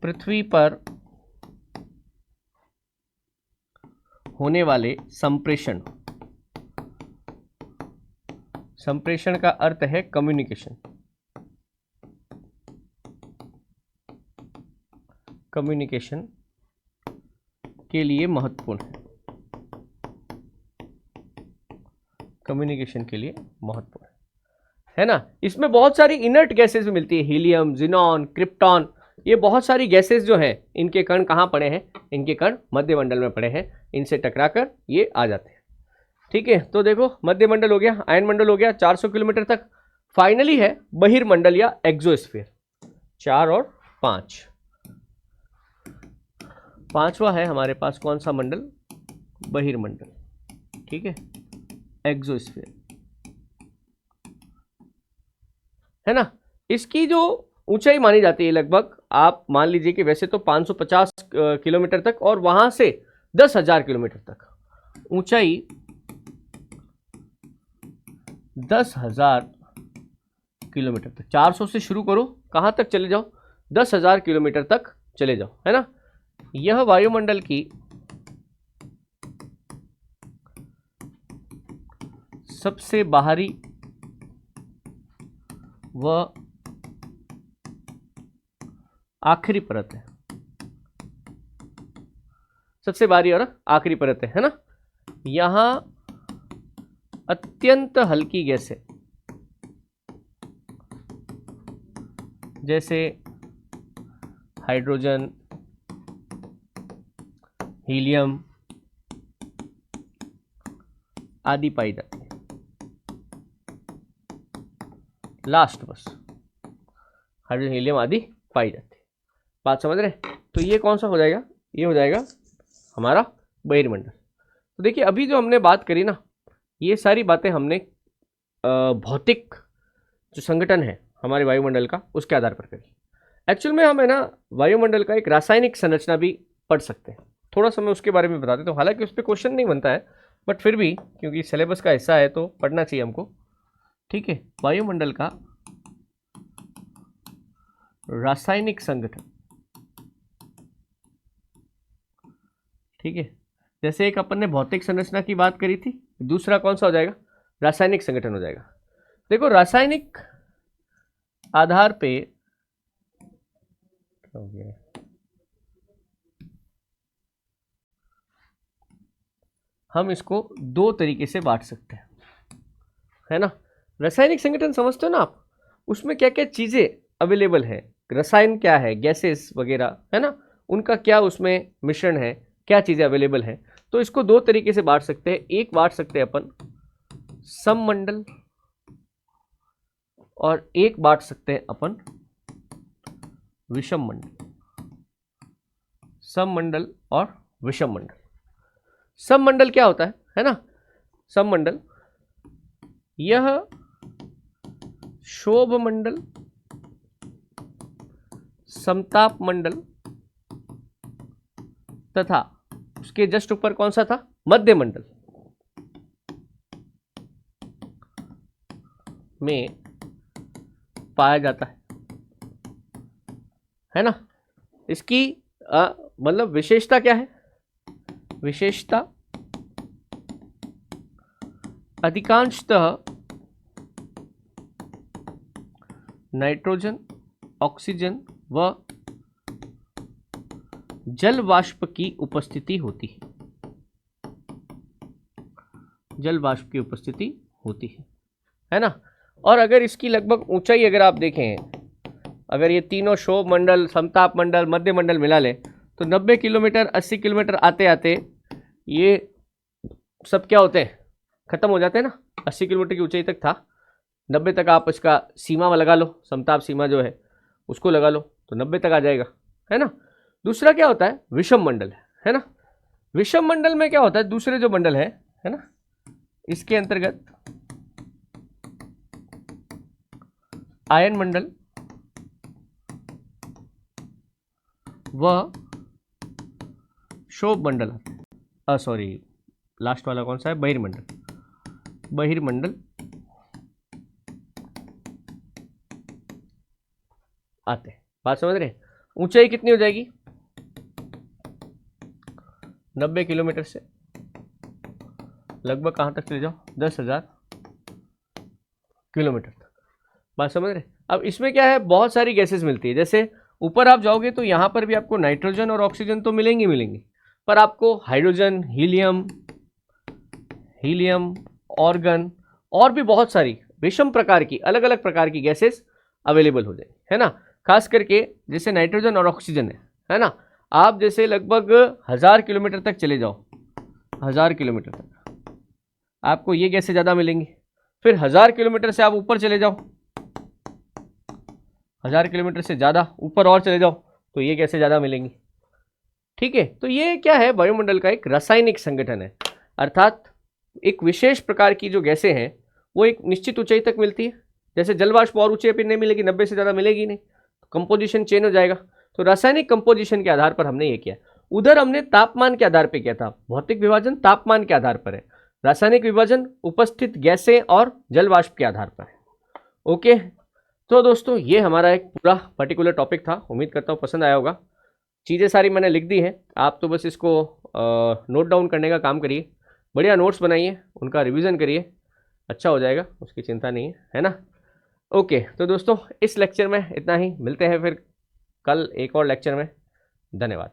पृथ्वी पर होने वाले संप्रेषण, संप्रेषण का अर्थ है कम्युनिकेशन, कम्युनिकेशन के लिए महत्वपूर्ण है, कम्युनिकेशन के लिए महत्वपूर्ण है ना। इसमें बहुत सारी इनर्ट गैसेस भी मिलती है, हीलियम, जिनॉन, क्रिप्टॉन, ये बहुत सारी गैसेस जो हैं, इनके कण कहाँ पड़े हैं? इनके कण मध्यमंडल में पड़े हैं, इनसे टकराकर ये आ जाते हैं। ठीक है, तो देखो मध्यमंडल हो गया, आयन मंडल हो गया 400 किलोमीटर तक। फाइनली है बहिर्मंडल या एक्सोस्फीयर, 4 और 5। पांचवा है हमारे पास कौन सा मंडल? बहिर्मंडल। ठीक है, एक्सोस्फीयर है ना। इसकी जो ऊंचाई मानी जाती है लगभग, आप मान लीजिए कि वैसे तो 550 किलोमीटर तक और वहां से 10,000 किलोमीटर तक ऊंचाई, 10,000 किलोमीटर तक। 400 से शुरू करो, कहां तक चले जाओ? 10,000 किलोमीटर तक चले जाओ, है ना। यह वायुमंडल की सबसे बाहरी व आखिरी परत है, सबसे बाहरी और आखिरी परत है ना। यहां अत्यंत हल्की गैसें जैसे हाइड्रोजन, हीलियम आदि पाई जाती है। लास्ट बस हाइड्रोजन, हीलियम आदि पाई जाती है। बात समझ रहे? तो ये कौन सा हो जाएगा? ये हो जाएगा हमारा बहिर्मंडल। तो देखिए अभी जो हमने बात करी ना, ये सारी बातें हमने भौतिक जो संगठन है हमारे वायुमंडल का, उसके आधार पर करी। एक्चुअल में हम है ना वायुमंडल का एक रासायनिक संरचना भी पढ़ सकते हैं, थोड़ा सा मैं उसके बारे में बताते। तो हालांकि उस पर क्वेश्चन नहीं बनता है, बट फिर भी क्योंकि सिलेबस का हिस्सा है तो पढ़ना चाहिए हमको। ठीक है, वायुमंडल का रासायनिक संगठन। ठीक है, जैसे एक अपन ने भौतिक संरचना की बात करी थी, दूसरा कौन सा हो जाएगा? रासायनिक संगठन हो जाएगा। देखो रासायनिक आधार पे हो गया, हम इसको दो तरीके से बांट सकते हैं, है ना। रासायनिक संगठन समझते हो ना आप, उसमें क्या क्या चीजें अवेलेबल है, रसायन क्या है, गैसेस वगैरह, है ना, उनका क्या उसमें मिश्रण है, क्या चीजें अवेलेबल है। तो इसको दो तरीके से बांट सकते हैं। एक बांट सकते हैं अपन सममंडल, और एक बांट सकते हैं अपन विषम मंडल। सममंडल और विषम मंडल। सममंडल क्या होता है ना। सममंडल यह शोभ मंडल, समताप मंडल तथा उसके जस्ट ऊपर कौन सा था? मध्य मंडल में पाया जाता है ना। इसकी मतलब विशेषता क्या है? विशेषता अधिकांशतः नाइट्रोजन, ऑक्सीजन व जल वाष्प की उपस्थिति होती है, जल वाष्प की उपस्थिति होती है ना। और अगर इसकी लगभग ऊंचाई अगर आप देखें, अगर ये तीनों शोभ मंडल, समताप मंडल, मध्य मंडल मिला ले, तो 90 किलोमीटर 80 किलोमीटर आते आते ये सब क्या होते हैं? खत्म हो जाते हैं ना। 80 किलोमीटर की ऊंचाई तक था, 90 तक आप इसका सीमा में लगा लो, समताप सीमा जो है उसको लगा लो, तो 90 तक आ जाएगा, है ना। दूसरा क्या होता है, विषम मंडल, है ना। विषम मंडल में क्या होता है, दूसरे जो मंडल है ना, इसके अंतर्गत आयन मंडल व क्षोभ मंडल आते हैं। सॉरी, लास्ट वाला कौन सा है, बहिर्मंडल। बहिर्मंडल आते हैं। बात समझ रहे हैं। ऊंचाई कितनी हो जाएगी, 90 किलोमीटर से लगभग कहाँ तक चले जाओ, 10,000 किलोमीटर तक। बात समझ रहे हैं। अब इसमें क्या है, बहुत सारी गैसेस मिलती है। जैसे ऊपर आप जाओगे तो यहाँ पर भी आपको नाइट्रोजन और ऑक्सीजन तो मिलेंगी, पर आपको हाइड्रोजन, हीलियम, ऑर्गन और भी बहुत सारी विषम प्रकार की, अलग अलग प्रकार की गैसेस अवेलेबल हो जाएगी, है ना। खास करके जैसे नाइट्रोजन और ऑक्सीजन है ना। आप जैसे लगभग 1000 किलोमीटर तक चले जाओ, 1000 किलोमीटर तक आपको ये गैसें ज़्यादा मिलेंगी। फिर 1000 किलोमीटर से आप ऊपर चले जाओ, 1000 किलोमीटर से ज़्यादा ऊपर और चले जाओ तो ये गैसें ज़्यादा मिलेंगी। ठीक है, तो ये क्या है, वायुमंडल का एक रासायनिक संगठन है। अर्थात एक विशेष प्रकार की जो गैसें हैं वो एक निश्चित ऊंचाई तक मिलती है। जैसे जलवाष्प और ऊंचाई पर नहीं मिलेगी, 90 से ज़्यादा मिलेगी नहीं, कंपोजिशन चेंज हो जाएगा। तो रासायनिक कंपोजिशन के आधार पर हमने ये किया। उधर हमने तापमान के आधार पर किया था, भौतिक विभाजन तापमान के आधार पर है, रासायनिक विभाजन उपस्थित गैसें और जलवाष्प के आधार पर है। ओके, तो दोस्तों ये हमारा एक पूरा पर्टिकुलर टॉपिक था। उम्मीद करता हूँ पसंद आया होगा। चीज़ें सारी मैंने लिख दी हैं, आप तो बस इसको नोट डाउन करने का काम करिए, बढ़िया नोट्स बनाइए, उनका रिवीजन करिए, अच्छा हो जाएगा, उसकी चिंता नहीं है ना। ओके, तो दोस्तों इस लेक्चर में इतना ही, मिलते हैं फिर कल एक और लेक्चर में। धन्यवाद।